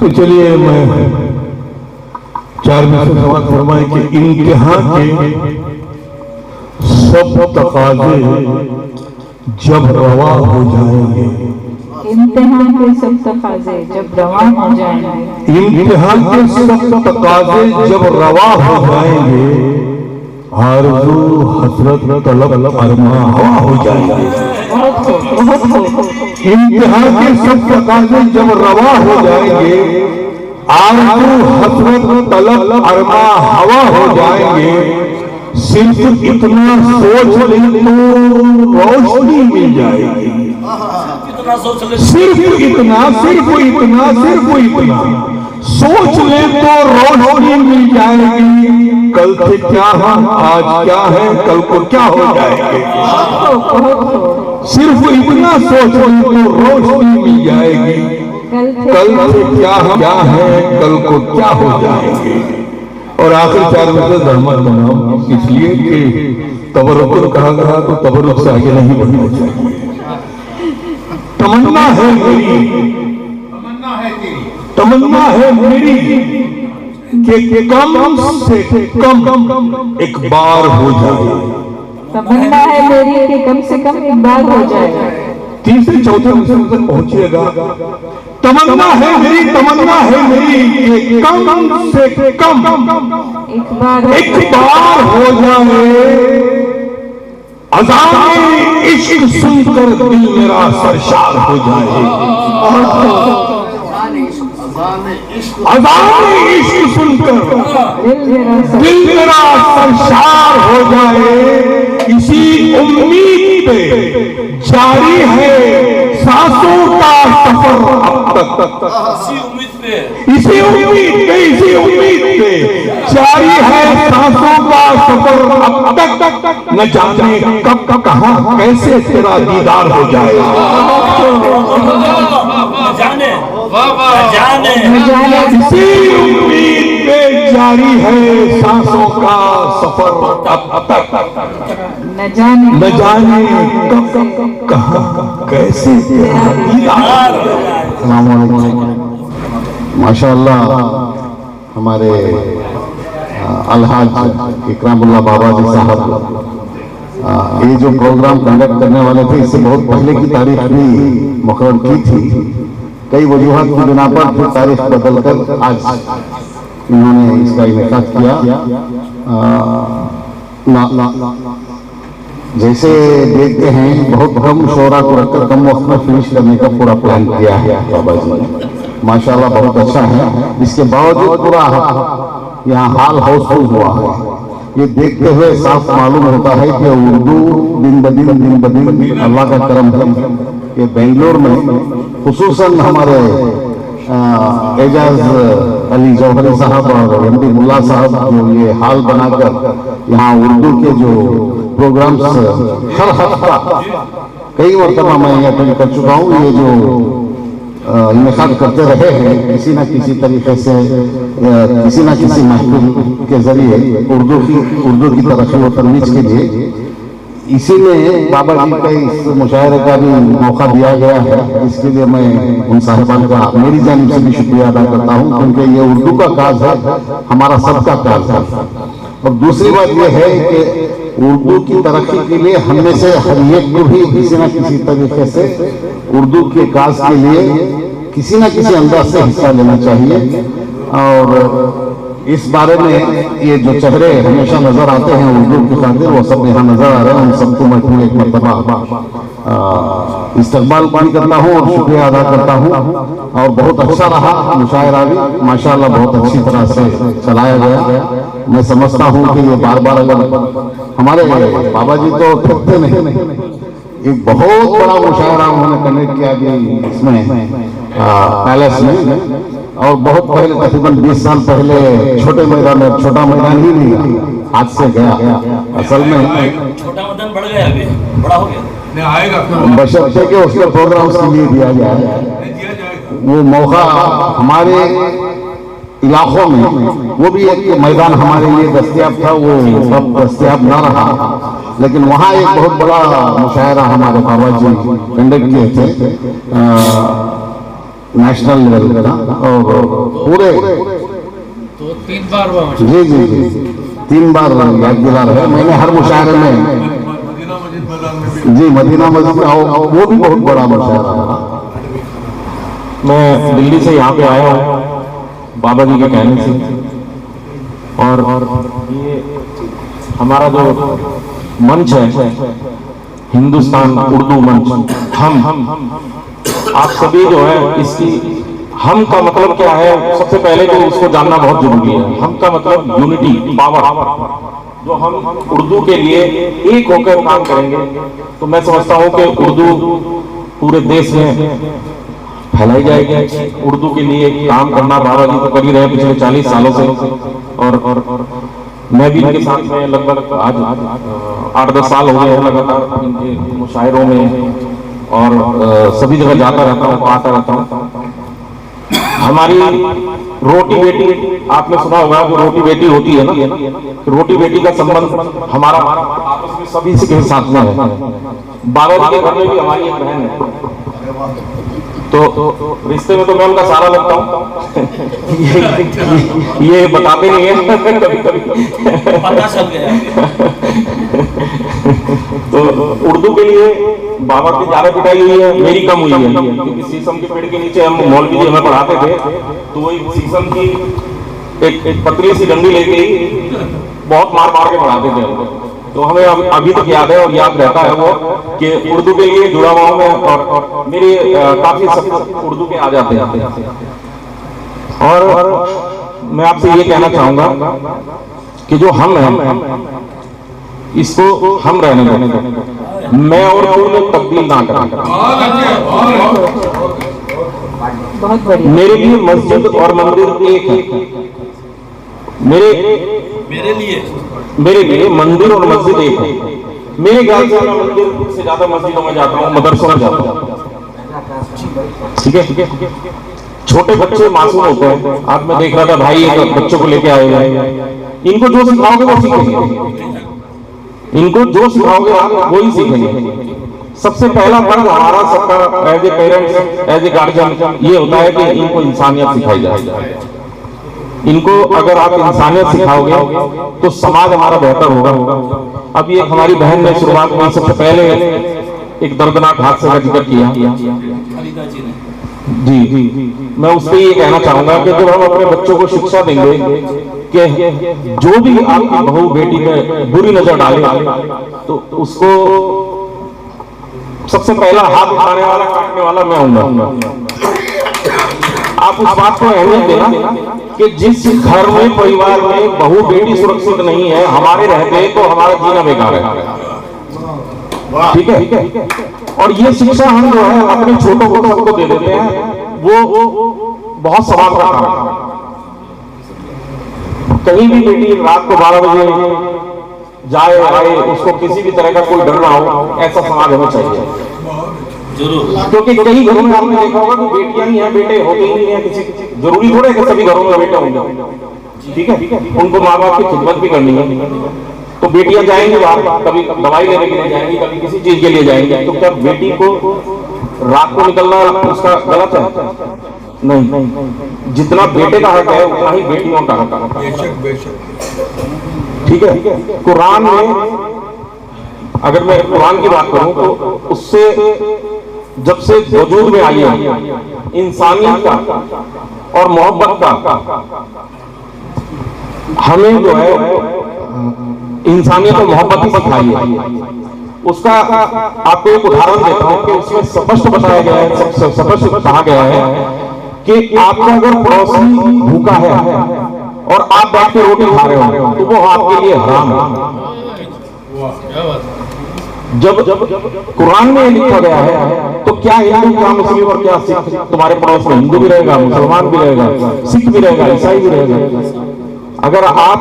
Speaker 6: तो चलिए मैं 4 में से सवाल फरमाए कि इम्तिहान के सब तकाजे जब रवा हो जाएंगे।
Speaker 3: इम्तिहान के सब तकाजे जब रवा हो जाएंगे।
Speaker 6: इम्तिहान के सब तकाजे जब रवा हो जाएंगे आरज़ू हसरत तलब अरमा हवा हो जाएंगे। इम्तिहान के सब तकाज़े जब रवा हो जाएंगे, आरज़ू हसरत तलब अरमा हवा हो जाएंगे। सिर्फ इतना सोच ले तो रोशनी मिल जाएगी। सिर्फ इतना सोच ले तो रोशनी मिल जाएगी। कल से क्या हम, आज क्या है, कल को क्या हो जाएंगे। सिर्फ इतना सोच ले तो रोशनी मिल जाएगी। कल से क्या हम, क्या है, कल को क्या हो जाएंगे। और आखिर 4 मिनट रहमत बनाओ, इसलिए कि तबरुक कहा गया तो तबरुक से आगे नहीं बढ़ना चाहिए। तमन्ना है मेरी कि कम से कम एक बार हो जाए।
Speaker 3: तमन्ना है मेरी कि कम से कम एक बार हो जाए।
Speaker 6: तीसरे चौथे मिशन तक पहुंचिएगा। तमन्ना है मेरी कि कम से कम
Speaker 3: एक बार
Speaker 6: हो जाए। अज़ान इश्क सुनकर दिल मेरा सरशार हो जाए। अज़ान इश्क सुनकर दिल मेरा सरशार हो जाए। इसी उम्मीद पे जारी है सांसों का सफर अब तक। इसी उम्मीद पे जारी है सांसों का सफर अब तक। न जाने कब कहां कैसे तेरा दीदार हो जाए। इसी उम्मीद पे जारी है सांसों का सफर अब तक।
Speaker 3: न जाने
Speaker 6: कब कहां कैसे तेरा दीदार।
Speaker 4: माशाअल्लाह हमारे अलहाज इकरामुल्लाह बाबा जी साहब ये जो प्रोग्राम कंडक्ट करने वाले थे, इससे बहुत पहले की तारीख भी मुकर्रर की थी। कई वजूहात की बिना पर फिर तारीख बदलकर आज इन्होंने इसका इनेकाद किया। जैसे देखते हैं बहुत कम शोरा को रखकर कम वक्त में फिनिश करने का पूरा प्लान किया है बाबा जी ने। माशाल्लाह बहुत अच्छा है। इसके बावजूद पूरा यहाँ हाल हाउसफुल हुआ है। ये देखते हुए साफ मालूम होता है कि उर्दू दिन ब दिन अल्लाह का करम है कि बेंगलोर में खुसूसन हमारे एजाज अली जौहरी साहब और एमडी मुल्ला साहब जो ये हाल बनाकर यहाँ उर्दू के जो प्रोग्राम्स हर हफ्ता कई मरतबा मैं अटेंड कर चुका हूँ, ये जो इनेकाद करते रहे हैं किसी न किसी तरीके से किसी न किसी महफिल के जरिए उर्दू की तरक्की व तरोीज के लिए। इसी में बाबा जी का इस मुशायरे का भी मौका दिया गया है। इसके लिए मैं उन साहिबान का मेरी जानिब से भी शुक्रिया अदा करता हूँ, क्योंकि ये उर्दू का काज है, हमारा सबका काज है। और दूसरी बात यह है कि उर्दू की तरक्की के लिए हम में से हर एक को भी किसी न किसी तरीके से उर्दू के काज के लिए किसी न किसी अंदाज से हिस्सा लेना चाहिए। और इस बारे में ये जो चेहरे हमेशा नजर आते हैं उर्दू की खातिर, वो सब यहाँ नजर आ रहे हैं। उन सबको मैं फिर एक मरतबा इस्तकबाल भी करता हूँ और शुक्रिया अदा करता हूँ। और बहुत अच्छा रहा मुशायरा भी माशाअल्लाह, बहुत अच्छी तरह से चलाया गया। मैं समझता हूँ कि ये बार बार अगर हमारे बाबा जी तो थकते नहीं, एक बहुत बड़ा मुशायरा उन्होंने कनेक्ट किया कि इसमें पैलेस में, और बहुत पहले तकरीबन 20 साल पहले छोटा मैदान ही नहीं हाथ से गया। असल में
Speaker 7: छोटा मैदान बढ़ गया, अभी बड़ा हो गया, आएगा
Speaker 4: बशर्ते के उसके प्रोग्राम्स के लिए दिया जाए। वो मौका हमारे इलाकों में वो भी एक मैदान हमारे लिए दस्तयाब था, वो सब दस्तयाब ना रहा, लेकिन वहाँ एक बहुत बड़ा मुशायरा हमारे बाबा जी कंडक्ट किए थे नेशनल लेवल का। और पूरे
Speaker 7: तो 3 बार
Speaker 4: जी 3 बार याद दिला रहे। मैंने हर मुशायरे में जी मदीना मस्जिद में वो भी बहुत बड़ा मुशायरा था।
Speaker 2: मैं दिल्ली से यहाँ पे आया हूँ बाबा जी के कहने से, और ये
Speaker 8: हमारा जो मंच है हिंदुस्तान उर्दू मंच, हम आप सभी जो है इसकी हम का मतलब क्या है, सबसे पहले तो उसको जानना बहुत जरूरी है। हम का मतलब यूनिटी, पावर, जो हम उर्दू के लिए एक होकर काम करेंगे तो मैं समझता हूँ कि उर्दू पूरे देश में फैलाई जाएगी। उर्दू के लिए काम करना बाबा जी तो कर ही रहे पिछले 40 सालों से, और मैं भी इनके साथ में लगभग आज 8-10 साल हो गए हैं लगातार इनके मुशायरों में, और सभी जगह जाता रहता हूँ, आता रहता हूँ। हमारी रोटी बेटी, आपने सुना होगा जो रोटी बेटी होती है ना, रोटी बेटी का संबंध हमारा आपस में सभी के साथ में है। बाबा जी के घर में भी हमारी एक बहन है, तो रिश्ते में तो मैं उनका सारा लगता हूँ। ये बताते नहीं है कभी कभी
Speaker 7: पता चल गया।
Speaker 8: तो उर्दू के लिए बाबा की ज्यादा पिटाई हुई है, मेरी कम हुई है, क्योंकि शीशम के पेड़ के नीचे हम मौलवी जी हमें पढ़ाते थे, तो वही शीशम की एक पतली सी डंडी लेके ही बहुत मार मार के पढ़ाते थे हमको। तो हमें अभी तक याद है और याद रहता है वो कि उर्दू के लिए जुड़ा हुआ हूं, और मेरे काफी शब्द उर्दू के आ जाते हैं। और मैं आपसे ये कहना चाहूंगा कि जो हम हैं इसको हम रहने दें, मैं और तू में तब्दील ना करें।
Speaker 3: बहुत बढ़िया।
Speaker 8: मेरे लिए मस्जिद और मंदिर एक है। मेरे लिए मंदिर और मस्जिद एक है। मेरे ख्याल से मैं मंदिर से ज्यादा मस्जिदों में जाता हूँ, मदरसों में जाता हूँ। ठीक है। छोटे बच्चे मासूम होते हैं। आज मैं देख रहा था भाई एक बच्चों को लेके आए हैं, इनको जो सिखाओगे वो सीखेंगे, इनको जो सिखाओगे आप वही सीखेंगे। सबसे पहला फर्ज हमारा सबका as a parents, as a guardian ये होता है कि इनको इंसानियत सिखाई जाए। इनको अगर आप इंसानियत सिखाओगे तो समाज हमारा बेहतर होगा। अभी एक हमारी बहन ने शुरुआत में सबसे पहले एक दर्दनाक हादसे का जिक्र किया जी, मैं उससे ये कहना चाहूंगा कि जब हम अपने बच्चों को शिक्षा देंगे कि जो भी आपकी बहू बेटी में बुरी नजर डाले तो उसको सबसे पहला हाथ उठाने वाला, काटने वाला मैं हूँ। आप उस बात को अहमियत देना कि जिस घर में परिवार में बहू बेटी सुरक्षित नहीं है, हमारे रहते तो हमारा जीना बेकार है। ठीक है। और ये शिक्षा हम जो है अपने छोटों को सबको दे देते हैं, वो बहुत सवाल का काम है। कहीं भी बेटी रात को 12 बजे जाए आए, उसको किसी भी तरह का कोई डर ना हो, ऐसा समाज हमें चाहिए। क्योंकि कई घरों में आपने देखा होगा कि बेटियां ही हैं, बेटे होते ही नहीं है। किसी जरूरी थोड़े कि सभी घरों में बेटे होंगे। ठीक है, उनको माँ बाप की खिदमत भी करनी है। तो बेटियां जाएंगी बाहर, कभी दवाई लेने के लिए जाएंगी, कभी किसी चीज के लिए जाएंगी, तो क्या बेटी को रात को निकलना उसका गलत है? नहीं, जितना बेटे का हक है उतना ही बेटियों का हक है। ठीक है। कुरान में अगर मैं कुरान की बात करूं तो उससे जब से वजूद में आई है इंसानियत का और मोहब्बत का, हमें जो है इंसानियत और मोहब्बत ही सिखाई है। उसका आपको एक उदाहरण देता हूं कि उसमें स्पष्ट बताया गया है, स्पष्ट कहा गया है कि आपका अगर पड़ोसी भूखा है और आप बैठ के रोटी खा रहे हो तो वो आपके लिए हराम है। जब कुरान में लिखा गया है तो क्या हिंदू, क्या मुस्लिम और क्या सिख, तुम्हारे पड़ोस में हिंदू भी रहेगा, मुसलमान भी रहेगा, सिख भी रहेगा, ईसाई भी रहेगा। अगर आप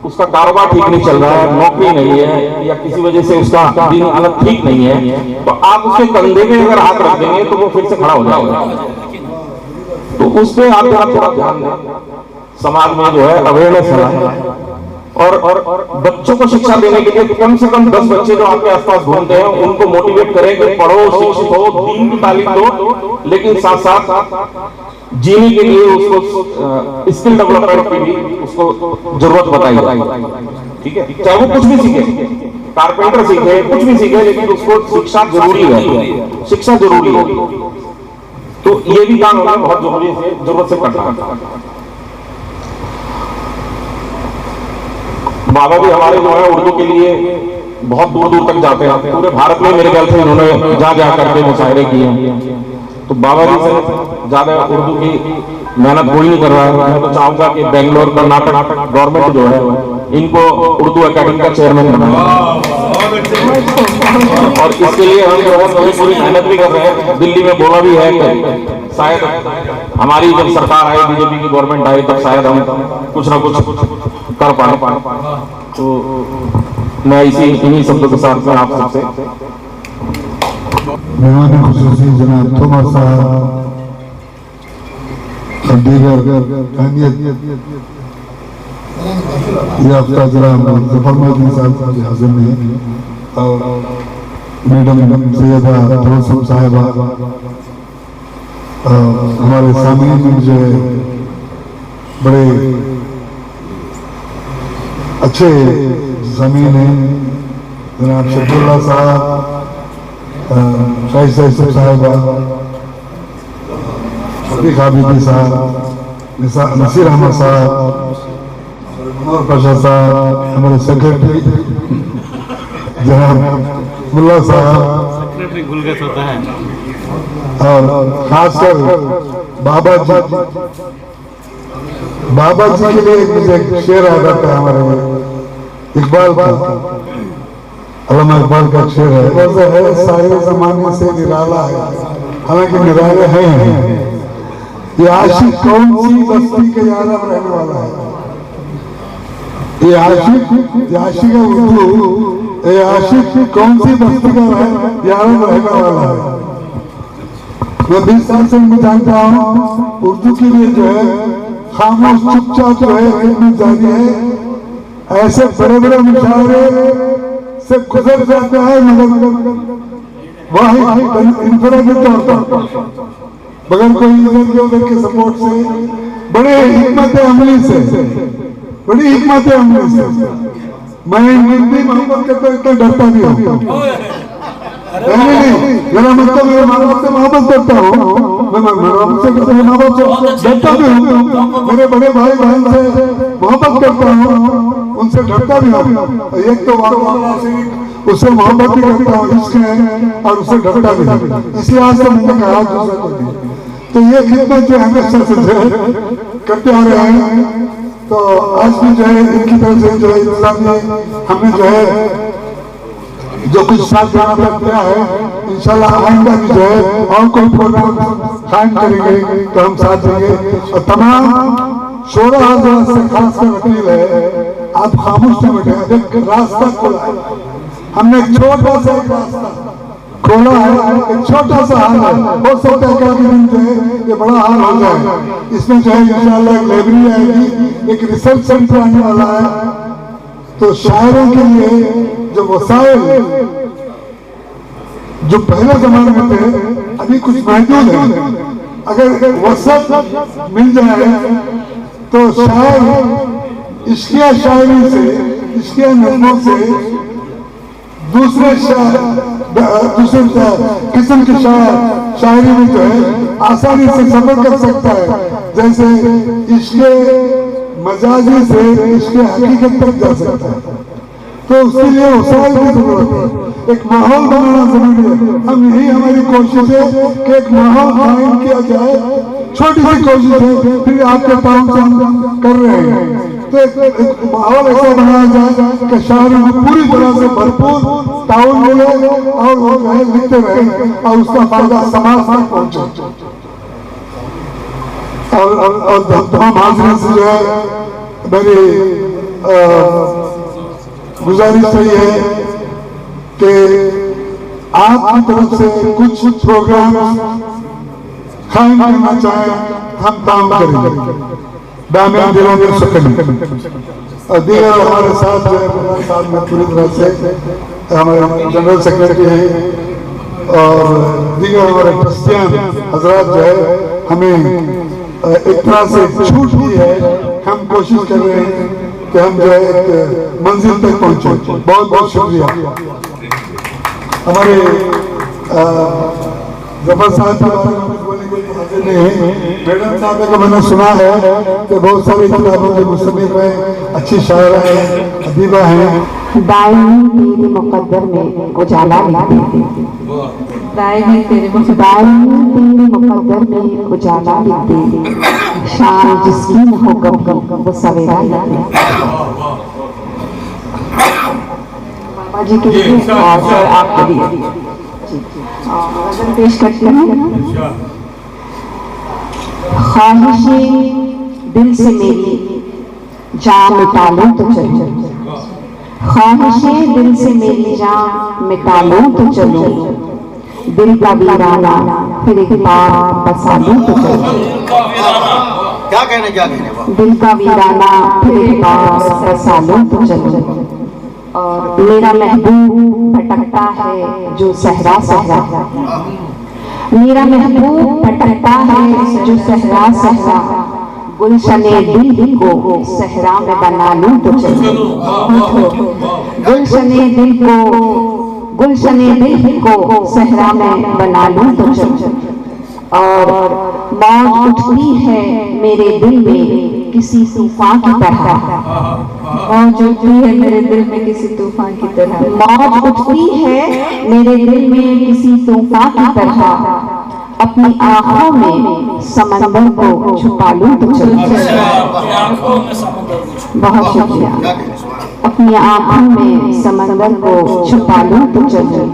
Speaker 8: उसका कारोबार ठीक नहीं चल रहा है, नौकरी नहीं है, या किसी वजह से उसका दिन हालत ठीक नहीं है, तो आप उसके कंधे में अगर हाथ रख देंगे तो वो फिर से खड़ा हो जाएगा। तो उस पर आप थोड़ा ध्यान दें। समाज में जो है अवेयरनेस है, और बच्चों को शिक्षा देने के लिए कम से कम 10 बच्चे जो आपके आसपास घूमते हैं उनको मोटिवेट करें कि पढ़ो, शिक्षित हो, दीन की तालीम दो, लेकिन साथ साथ जीने के लिए उसको स्किल डेवलपमेंट की भी उसको जरूरत बताई जाए। ठीक है, चाहे वो कुछ भी सीखे, कारपेंटर सीखे, कुछ भी सीखे, लेकिन उसको शिक्षा जरूरी है, शिक्षा जरूरी है। तो ये भी काम हमें बहुत जरूरत से करना है। बाबा भी हमारे जो है उर्दू के लिए बहुत दूर दूर तक जाते हैं, पूरे भारत में मेरे ख्याल से इन्होंने जा जा करके मुशायरे किए हैं। तो बाबा जी से ज्यादा उर्दू की मेहनत कोई नहीं कर रहा है। मैं तो चाहूंगा कि बेंगलोर कर्नाटक गवर्नमेंट जो है इनको उर्दू एकेडमी का चेयरमैन बनाए, और इसके लिए हम जो है पूरी मेहनत भी कर रहे हैं। दिल्ली में बोला भी है कि शायद हमारी जब सरकार आए, बीजेपी की गवर्नमेंट आई, तब शायद हम कुछ ना कुछ कर पाए। तो मैं इन्हीं शब्दों के साथ में आप सबसे
Speaker 4: मेहमान खुसूसी जनाब थोमस साहब और दीगर अहमियत याफ्ता जनाब जफरमौदी साहब की हाजिर में, और मैडम सैयदा तबस्सुम साहिबा, हमारे सामने में जो है बड़े अच्छे जमीन है जनाब शफीउल्लाह साहब, शाहिद साहिबा, शफीक आबिदी साहब, नसीर अहमद साहब, उमर पाशा साहब, हमारे सेक्रेटरी जनाब मुल्ला साहब,
Speaker 7: सेक्रेटरी गुलगत होता है,
Speaker 4: और खासकर बाबा जी के लिए एक शेर याद आता है हमारे इकबाल का, अल्लामा इकबाल का शेर है, वैसे है सारे जमाने से निराला है, हालांकि निराले हैं। ये आशिक कौन सी बस्ती के यार अब रहने वाला है, ये आशिक उर्दू, ये आशिक कौन सी बस्ती का यार अब रहने वाला है। मैं 20 साल से मैं जानता हूँ उर्दू के लिए जो है खामोश चुपचाप जो है खिदमत जारी है, ऐसे बड़े बड़े मुशायरे से गुजर जाता है, मगर वह इंफरादी तौर पर बगैर कोई इधर के उधर के सपोर्ट से, बड़े हिकमत अमली से, बड़ी हिकमत अमली से मैं हिंदी मोहब्बत करता इतना डरता भी हूँ। नहीं, मेरा मतलब मेरे माँ बाप से मोहब्बत करता हूँ, मैं माँ बाप से डरता भी हूँ, मेरे बड़े भाई बहन से मोहब्बत करता हूँ, उनसे डरता भी हूँ। एक तो उससे मोहब्बत भी करता हूँ, इश्क है, और उससे डरता भी हूँ। इसलिए आज तो मैंने कहा दूसरा को नहीं। तो ये खिदमत जो हमेशा से जो है करते आ रहे हैं, तो आज भी जो है इनकी तरफ से जो है इंतजामिया हमने जो है जो कुछ साथ देना किया है, इंशाल्लाह आइंदा भी जो है और कोई प्रोग्राम कायम करेंगे तो हम साथ देंगे। और तमाम शोरा हज़रात से खासकर अपील है, आप खामोश न बैठे, एक रास्ता खोला है हमने, एक छोटा सा एक रास्ता खोला है, एक छोटा सा हाल है, हो सकता है कि दिन जो है ये बड़ा हाल हो जाए। इसमें जो है इंशाल्लाह एक लाइब्रेरी आएगी, एक रिसर्च सेंटर आने वाला है, तो शायरों के लिए जो वसाइल जो पहले जमाने में थे अभी कुछ महदूद है, अगर वसत मिल जाए तो शायर इश्किया शायरी से, इश्किया नज़्मों से दूसरे किस्म की शायरी में जो है आसानी से सफर कर सकता है, जैसे इश्के मजाजी से इसके हकीकत तक जा सकता है। तो उसके लिए वसाइल की जरूरत है, एक माहौल बनाना जरूरी है। हम यही हमारी कोशिश है कि एक माहौल कायम किया जाए, छोटी सी कोशिश है, फिर आपके काम से हम कर रहे हैं। तो एक माहौल ऐसा बनाया जाए कि शायरों को पूरी तरह से भरपूर ताउन मिले और वो जो है लिखते रहे और उसका फायदा समाज तक पहुंचे। और तमाम हाजिर से जो है मेरी गुजारिश रही है कि आपकी तरफ से कुछ प्रोग्राम कायम करना चाहें, हम काम करेंगे दामियान दिलों में सुकून। और दीगर हमारे साथ जो है साथ में पूरी तरह से हमारे जनरल सेक्रेटरी हैं और दीगर हमारे ट्रस्टियान हजरात जो है हमें एक तरह से छूट दी है। हम कोशिश कर रहे हैं कि हम जो है एक मंजिल तक पहुंचे। बहुत बहुत शुक्रिया। हमारे जफर साहब के बारे में बोलने के हाजिर नहीं है। मैडम साहब का मैंने सुना है कि बहुत सारी किताबों के मुसन्निफ में अच्छी शायरा है, अदीबा है।
Speaker 1: दायमी तेरे मुकद्दर में उजाला लिखती थी,
Speaker 3: दायमी तेरे
Speaker 1: दायमी तेरे मुकद्दर में उजाला लिखती थी, शाम जिसकी न हो कभी वो सवेरा लिखती। बाबा जी के लिए और सर आपके लिए गजल पेश करते हैं। ख्वाहिशे दिल से मेरी जान मिटा लूं तो चलूं, ख्वाहिशे दिल से मेरी जान मिटा लूं तो चलूं, दिल का वीराना फिर एक बार बसा लूं तो चलूं।
Speaker 7: क्या कहने
Speaker 1: दिल का वीराना फिर एक बार बसा लूं तो चलूं। और मेरा महबूब भटकता है जो सहरा सहरा, मेरा महबूब भटकता है जो सहरा सहरा, गुलशने दिल को सहरा में बना लूं तो चलूं, गुलशने दिल को सहरा में बना लूं तो चलूं। और मौत उठती है मेरे दिल में किसी तूफान की तरह,
Speaker 3: मौत उठती है मेरे दिल में किसी तूफान की तरह,
Speaker 1: मौत उठती है मेरे दिल में किसी तूफान की तरह, अपनी आंखों में समंदर को छुपा लूं तो चलूं। बहुत शुक्रिया। अपनी आंखों में समंदर को छुपा लूं तो चलूं,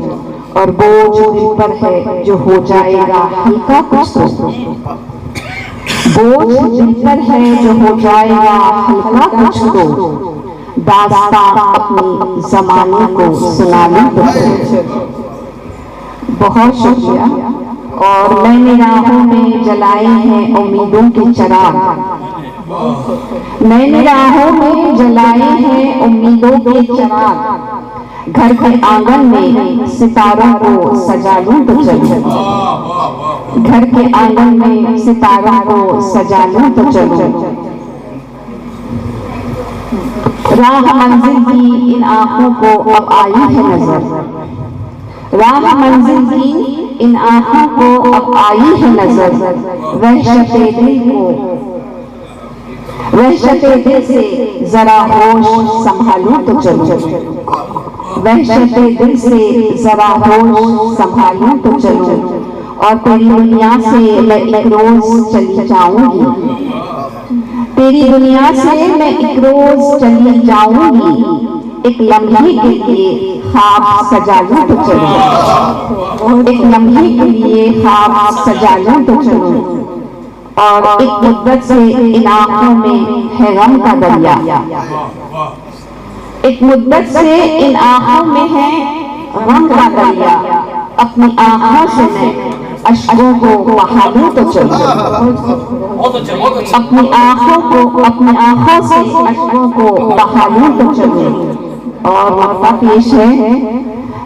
Speaker 1: और बोझ दिल पर है जो हो जाएगा हल्का कुछ तो, बोझ दिल पर है जो हो जाएगा हल्का कुछ तो, दास्तां अपनी जमाने को सुना लूं तो चलूं। बहुत शुक्रिया। और मैंने राहों में जलाए हैं उम्मीदों के चिराग, मैंने राहों में जलाए हैं उम्मीदों के चिराग, घर के आंगन में सितारों को सजा लूं तो चलूं, घर के आंगन में सितारों को सजा लूं तो चलूं। राह मंजिल की इन आंखों को अब आई है नजर, राह मंजिल की इन आंखों को अब आई है नजर, वहशते दिल को वहशते दिल से जरा होश संभालूं तो चलूं, वहशते दिल से जरा होश संभालूं तो चलूं। और तेरी दुनिया से मैं एक रोज चली जाऊंगी, तेरी दुनिया से मैं एक रोज चली जाऊंगी, एक लम्हे के लिए ख्वाब सजा लूं तो चलूं, एक लम्हे के लिए ख्वाब सजा लूं तो चलूं। और एक मुद्दत से इन आंखों में है गम का दरिया, एक मुद्दत से इन आंखों में है गम का दरिया, अपनी आंखों से मैं अश्कों को बहा लूं तो चलूं, अपनी आंखों से अश्कों को बहा लूं तो चलूं। और वक्ता पेश है,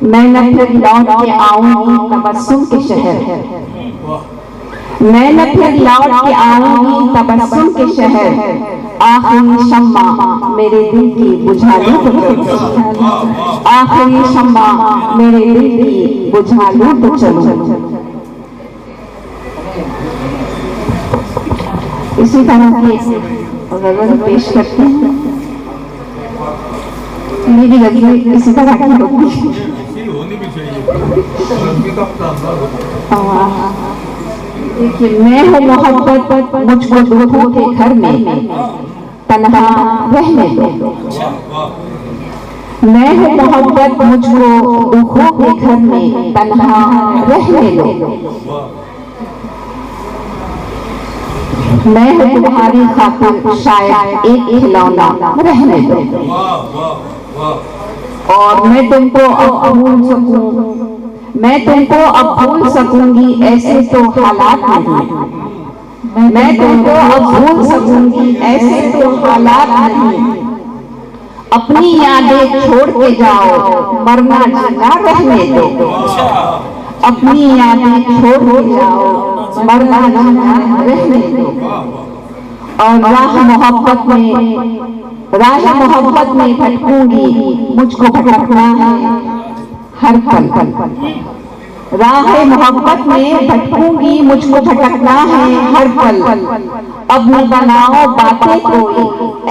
Speaker 1: मैं न फिर लौट के आऊंगी तबस्सुम के शहर, मैं न फिर लौट के आऊंगी तबस्सुम के शहर, आखिरी शम्मा मेरे दिल की बुझा लूं तो चलूं, आखिरी शम्मा मेरे दिल की बुझा लूं तो चलूं। इसी तरह की गजल पेश करते हैं। मेरी गजल इसी तरह की होती है,
Speaker 7: होनी भी चाहिए।
Speaker 1: देखिए, मैं हूँ मोहब्बत मुझको दुखों के घर में तन्हा रहने दो, मैं हूँ मोहब्बत मुझको दुखों के घर में तन्हा रहने दो, मैं हूँ तुम्हारी खातिर शायद एक खिलौना रहने दो। और मैं तुमको अब भूल सकूं, मैं तुमको अब भूल सकूंगी ऐसे तो हालात नहीं, मैं तुमको अब भूल सकूंगी ऐसे तो हालात नहीं, अपनी यादें छोड़ के जाओ मरना जीना रहने दो, अपनी यादें छोड़ के जाओ मरना जीना रहने दो। और राह मोहब्बत में भटकूंगी, मुझको भटकना है हर पल,
Speaker 3: राह मोहब्बत में भटकूंगी, मुझको भटकना है हर पल। अब न बनाओ बातें कोई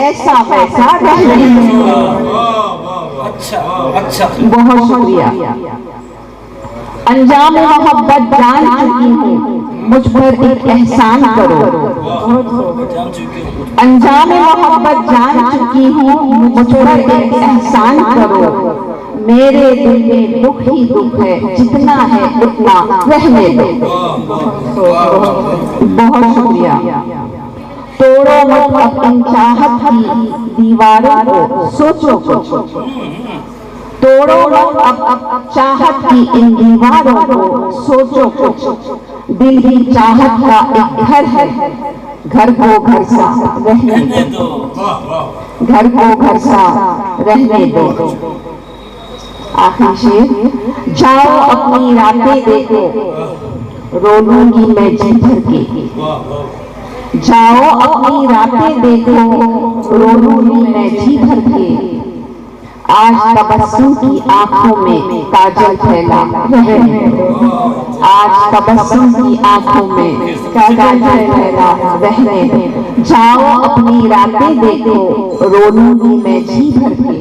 Speaker 3: ऐसा वैसा रह रही है।
Speaker 7: अच्छा
Speaker 3: बहुत शुक्रिया। अंजाम मोहब्बत जान चुकी हूँ, मुझ पर एक एहसान करो। अंजाम मोहब्बत जान चुकी हूँ, मुझ पर एक एहसान करो। मेरे दिल में दुख ही दुख है, जितना है उतना रहने दो। बहुत शुक्रिया। तोड़ो मत अब इन चाहत की दीवारों को, सोचो कुछ। तोड़ो मत अब चाहत की इन दीवारों को, सोचो कुछ। दिल ही चाहत का एक घर है, घर को घर सा रहने दो। घर को घर सा रहने दो। आखिरी शेर। जाओ अपनी रातें देखो, रो लूंगी मैं जी भर के। जाओ अपनी रातें देखो, रो लूंगी मैं जी भर के। आज तबस्सुम की आंखों में काजल फैला रहने दो। आज तबस्सुम की आंखों में काजल फैला रहने दो। जाओ अपनी रातें देखो, रो लूंगी मैं जी भर के।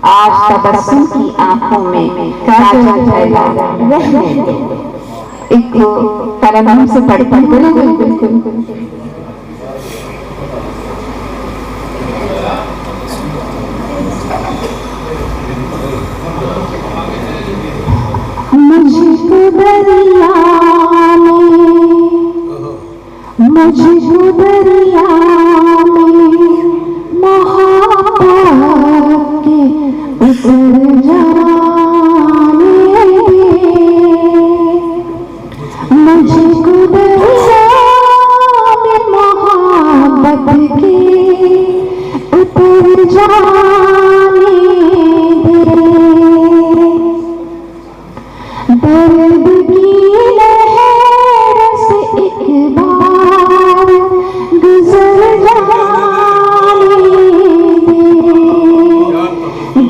Speaker 3: आज तबस्सुम की आंखों में काजल फैला रहने दो। एक तरन्नुम से पढ़ते बिल्कुल।
Speaker 1: मुझको दरिया में मोहब्बत के उतर जाने दे। मुझको दरिया में मोहब्बत के उतर जाने दे। दर्द की लहर से एक बार गुजर जाने दे।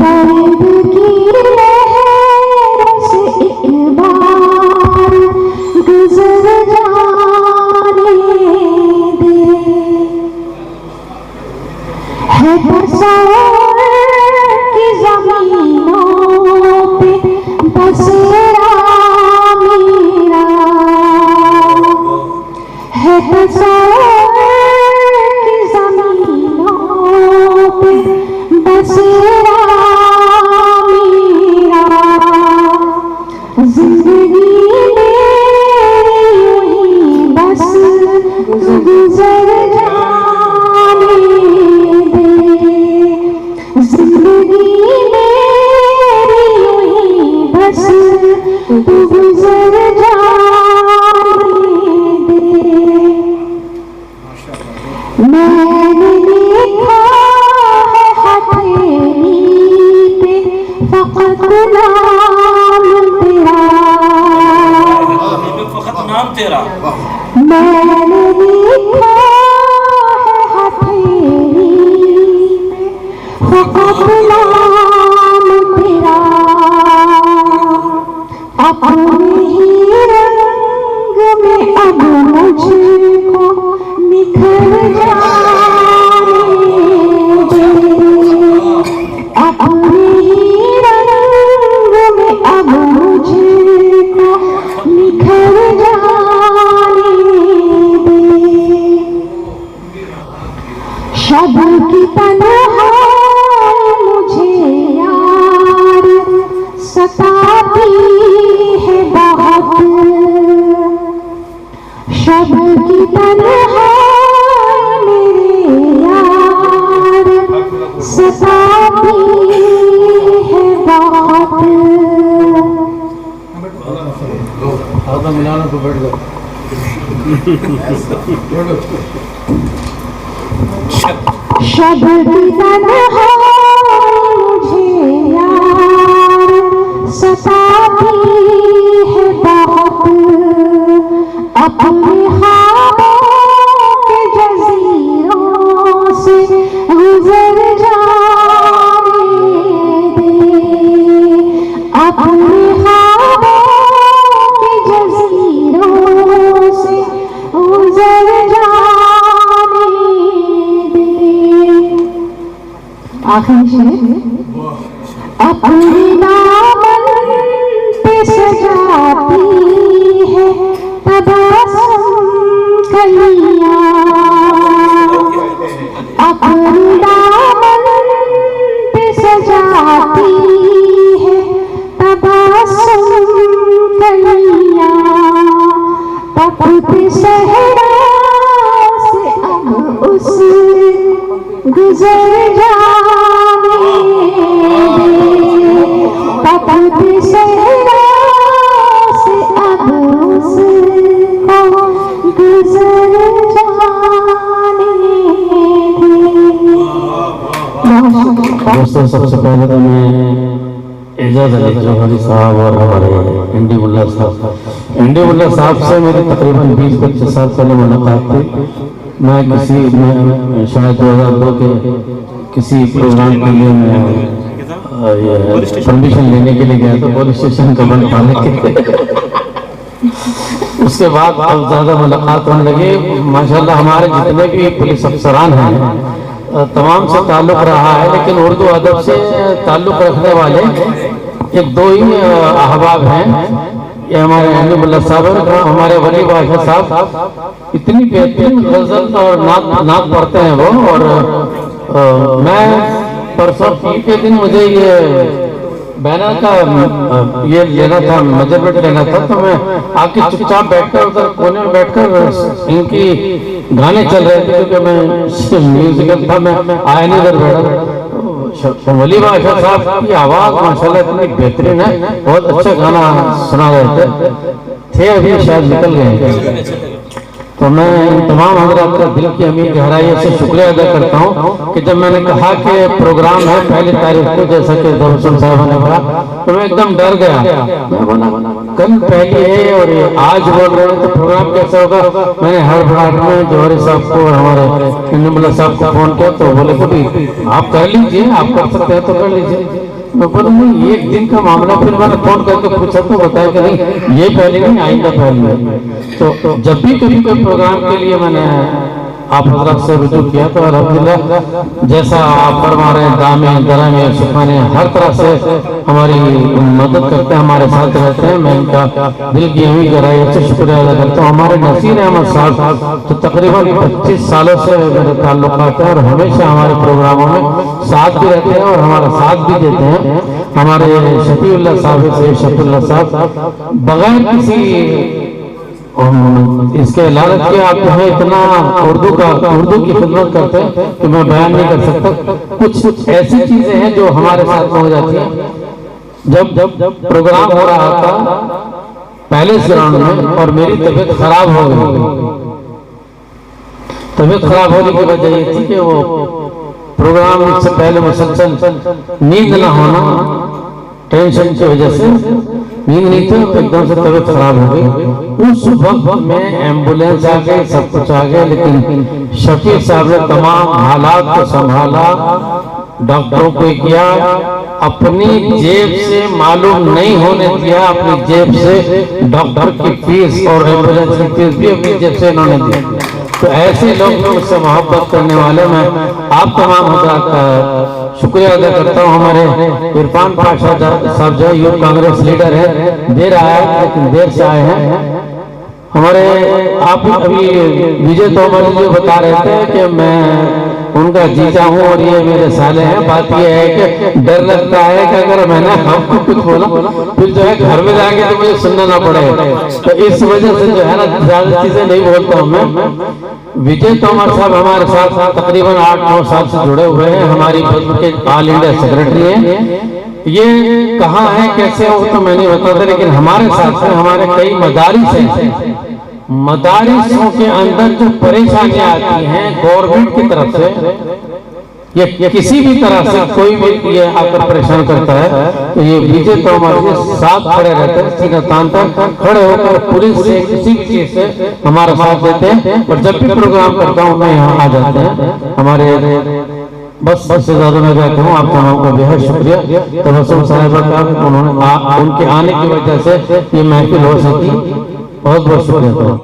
Speaker 1: दर्द की लहर से एक बार गुजर जाने दे। है तस्वीर की ज़मीनों पे बसेरा मेरा, है तस्वीर की ज़मीनों पे बसेरा मेरा। जिंदगी मेरी यूं ही बस गुजर जाने दे। जिंदगी मेरी यूं ही बस गुजर जाने दे। मैंने लिखा है हथेली पे फकत नाम तेरा।
Speaker 7: फकत नाम तेरा।
Speaker 1: मैंने लिखा है हथेली पे फकत नाम तेरा। अपने ही रंग में अब मुझको निखर जाने दे। अपने ही रंग में अब मुझको निखर जाने दे। शब की तन्हाई मुझे यार सताती है बहुत। शब की तन्हाई मेरे यार सताती है बहुत।
Speaker 7: आधा मिलाना तो बैठ जाओ।
Speaker 1: शब की तन्हाई मुझे यार सताती है बहुत। अपने ख्वाबों के जज़ीरों से गुजर जाने दे। अपने ख्वाबों आखिरी शेर। अपने दामन पे सजाती है तबस्सुम कलियां, अपने दामन पे सजाती है तबस्सुम कलियां, तपते सहरा से अब उस गुजर जाने दे, तपते सहरा से अब उसको गुजर जाने दे।
Speaker 2: दोस्तों, सबसे पहले तो मैं एजाज अली चौधरी साहब और हमारे एनडी मुल्ला साहब से मेरी तकरीबन 20-25 साल पहले मुलाकात थी। मैं शायद 2002 के किसी प्रोग्राम के लिए मैं परमिशन लेने के लिए गया था पुलिस स्टेशन का बंद पाने के उसके बाद अब ज़्यादा मुलाकात होने लगी। माशाल्लाह हमारे जितने भी पुलिस अफसरान हैं तमाम से ताल्लुक़ रहा है, लेकिन उर्दू अदब से ताल्लुक़ रखने वाले एक दो ही अहबाब हैं। ये हमारे एनडी मुल्ला साहब और हमारे वली बादशाह साहब इतनी बेहतरीन गज़ल और नात पढ़ते हैं वो। और मैं परसों पीर के दिन मुझे ये बैनर का ये लेना था, मेजरमेंट लेना था, तो मैं आके चुपचाप बैठकर उधर कोने में बैठकर इनकी गाने चल रहे थे क्योंकि मैं म्यूजिकल था, मैं आया नहीं इधर बैठा। वली बादशाह साहब की आवाज माशाल्लाह इतनी बेहतरीन है, बहुत अच्छा गाना सुना रहे थे अभी शायद निकल गए। तो मैं इन तमाम हज़रात का दिल की अमीर गहराई से शुक्रिया अदा करता हूँ कि जब मैंने कहा कि प्रोग्राम है 1 तारीख को, जैसा कि दरअसल साहब ने कहा, तो मैं एकदम डर गया। मैं बोला कल पहली है और आज बोल रहे हैं तो प्रोग्राम कैसे होगा। मैंने हर बार में जौहरी साहब को और हमारे मुल्ला साहब को फोन किया तो बोले कि आप कर लीजिए, आप कर सकते हैं तो कर लीजिए। मैं बोला नहीं, एक दिन का मामला। फिर मैंने फोन करके पूछा तो बताया कि नहीं ये पहले नहीं आएगा पहले। तो जब भी कभी कोई प्रोग्राम के लिए मैंने आप हजरत से रुजू किया तो अल्हम्दुलिल्लाह जैसा आप फरमा रहे हैं, दामे दरामे शिफाने हर तरह से हमारी मदद करते हैं, हमारे साथ रहते हैं। मैं इनका दिल की अमीर गहराई से शुक्रिया अदा करता हूँ। हमारे नसीर अहमद साहब तो तकरीबन 25 सालों से मेरे ताल्लुकात हैं और हमेशा हमारे प्रोग्रामों में साथ भी रहते हैं और हमारा साथ भी देते हैं। हमारे शफीउल्लाह साहब से शफीउल्लाह साहब बगैर किसी इसके लालच के आप जो है इतना उर्दू की खिदमत करते हैं कि मैं बयान नहीं कर सकता। कुछ ऐसी चीजें हैं जो हमारे साथ हो जाती हैं। जब प्रोग्राम हो रहा था पहले ग्राउंड में और मेरी तबीयत खराब हो गई। तबीयत खराब होने की वजह ये थी कि वो प्रोग्राम से पहले मुसलसल नींद न होना, टेंशन की वजह से नींद नहीं थी, एकदम से तबीयत खराब हो गई। उस वक्त में एम्बुलेंस आ गई, सब कुछ आ गया, लेकिन शफी साहब ने तमाम हालात को संभाला, डॉक्टरों को किया, अपनी जेब से मालूम नहीं होने दिया, अपनी जेब से डॉक्टर की फीस और एम्बुलेंस की फीस भी अपनी जेब से इन्होंने दी। तो ऐसे लोग मुझसे मोहब्बत करने वाले मैं आप तमाम हज़रात का शुक्रिया अदा करता हूँ। हमारे इरफान पाशा साहब जो यूथ कांग्रेस लीडर है, देर आए लेकिन देर से आए हैं। हमारे आप अभी विजय तोमर जी बता रहे थे कि मैं उनका जीजा हूँ और ये मेरे साले हैं। बात ये है कि डर लगता है कि अगर मैंने आपको कुछ बोला फिर जो है घर में जाके तो मुझे सुनना ना पड़े, तो इस वजह से जो है ना ज्यादा चीजें नहीं बोलता हूँ मैं। विजय तोमर साहब हमारे साथ तकरीबन 8-9 साल से जुड़े हुए हैं, हमारी बज़्म के ऑल इंडिया सेक्रेटरी हैं। ये कहाँ है कैसे हो तो मैं नहीं बताता, लेकिन हमारे साथ में हमारे कई मदारिस हैं। मदारिसों के अंदर जो परेशानियां आती हैं गवर्नमेंट की तरफ से या किसी भी तरह से कोई भी ये आकर परेशान करता है तो ये विजय तोमर के साथ खड़े रहते हैं, सीधा तान पर खड़े होकर पुलिस से किसी भी चीज से हमारा साथ देते हैं। और जब भी प्रोग्राम करता हूँ मैं यहाँ आ जाते हैं हमारे। बस से ज्यादा मैं कहता हूँ आप तमाम का बेहद शुक्रिया। तबस्सुम साहिबा का उन्होंने उनके आने की वजह से ये महफिल हो सकी, बहुत बहुत शुक्रिया।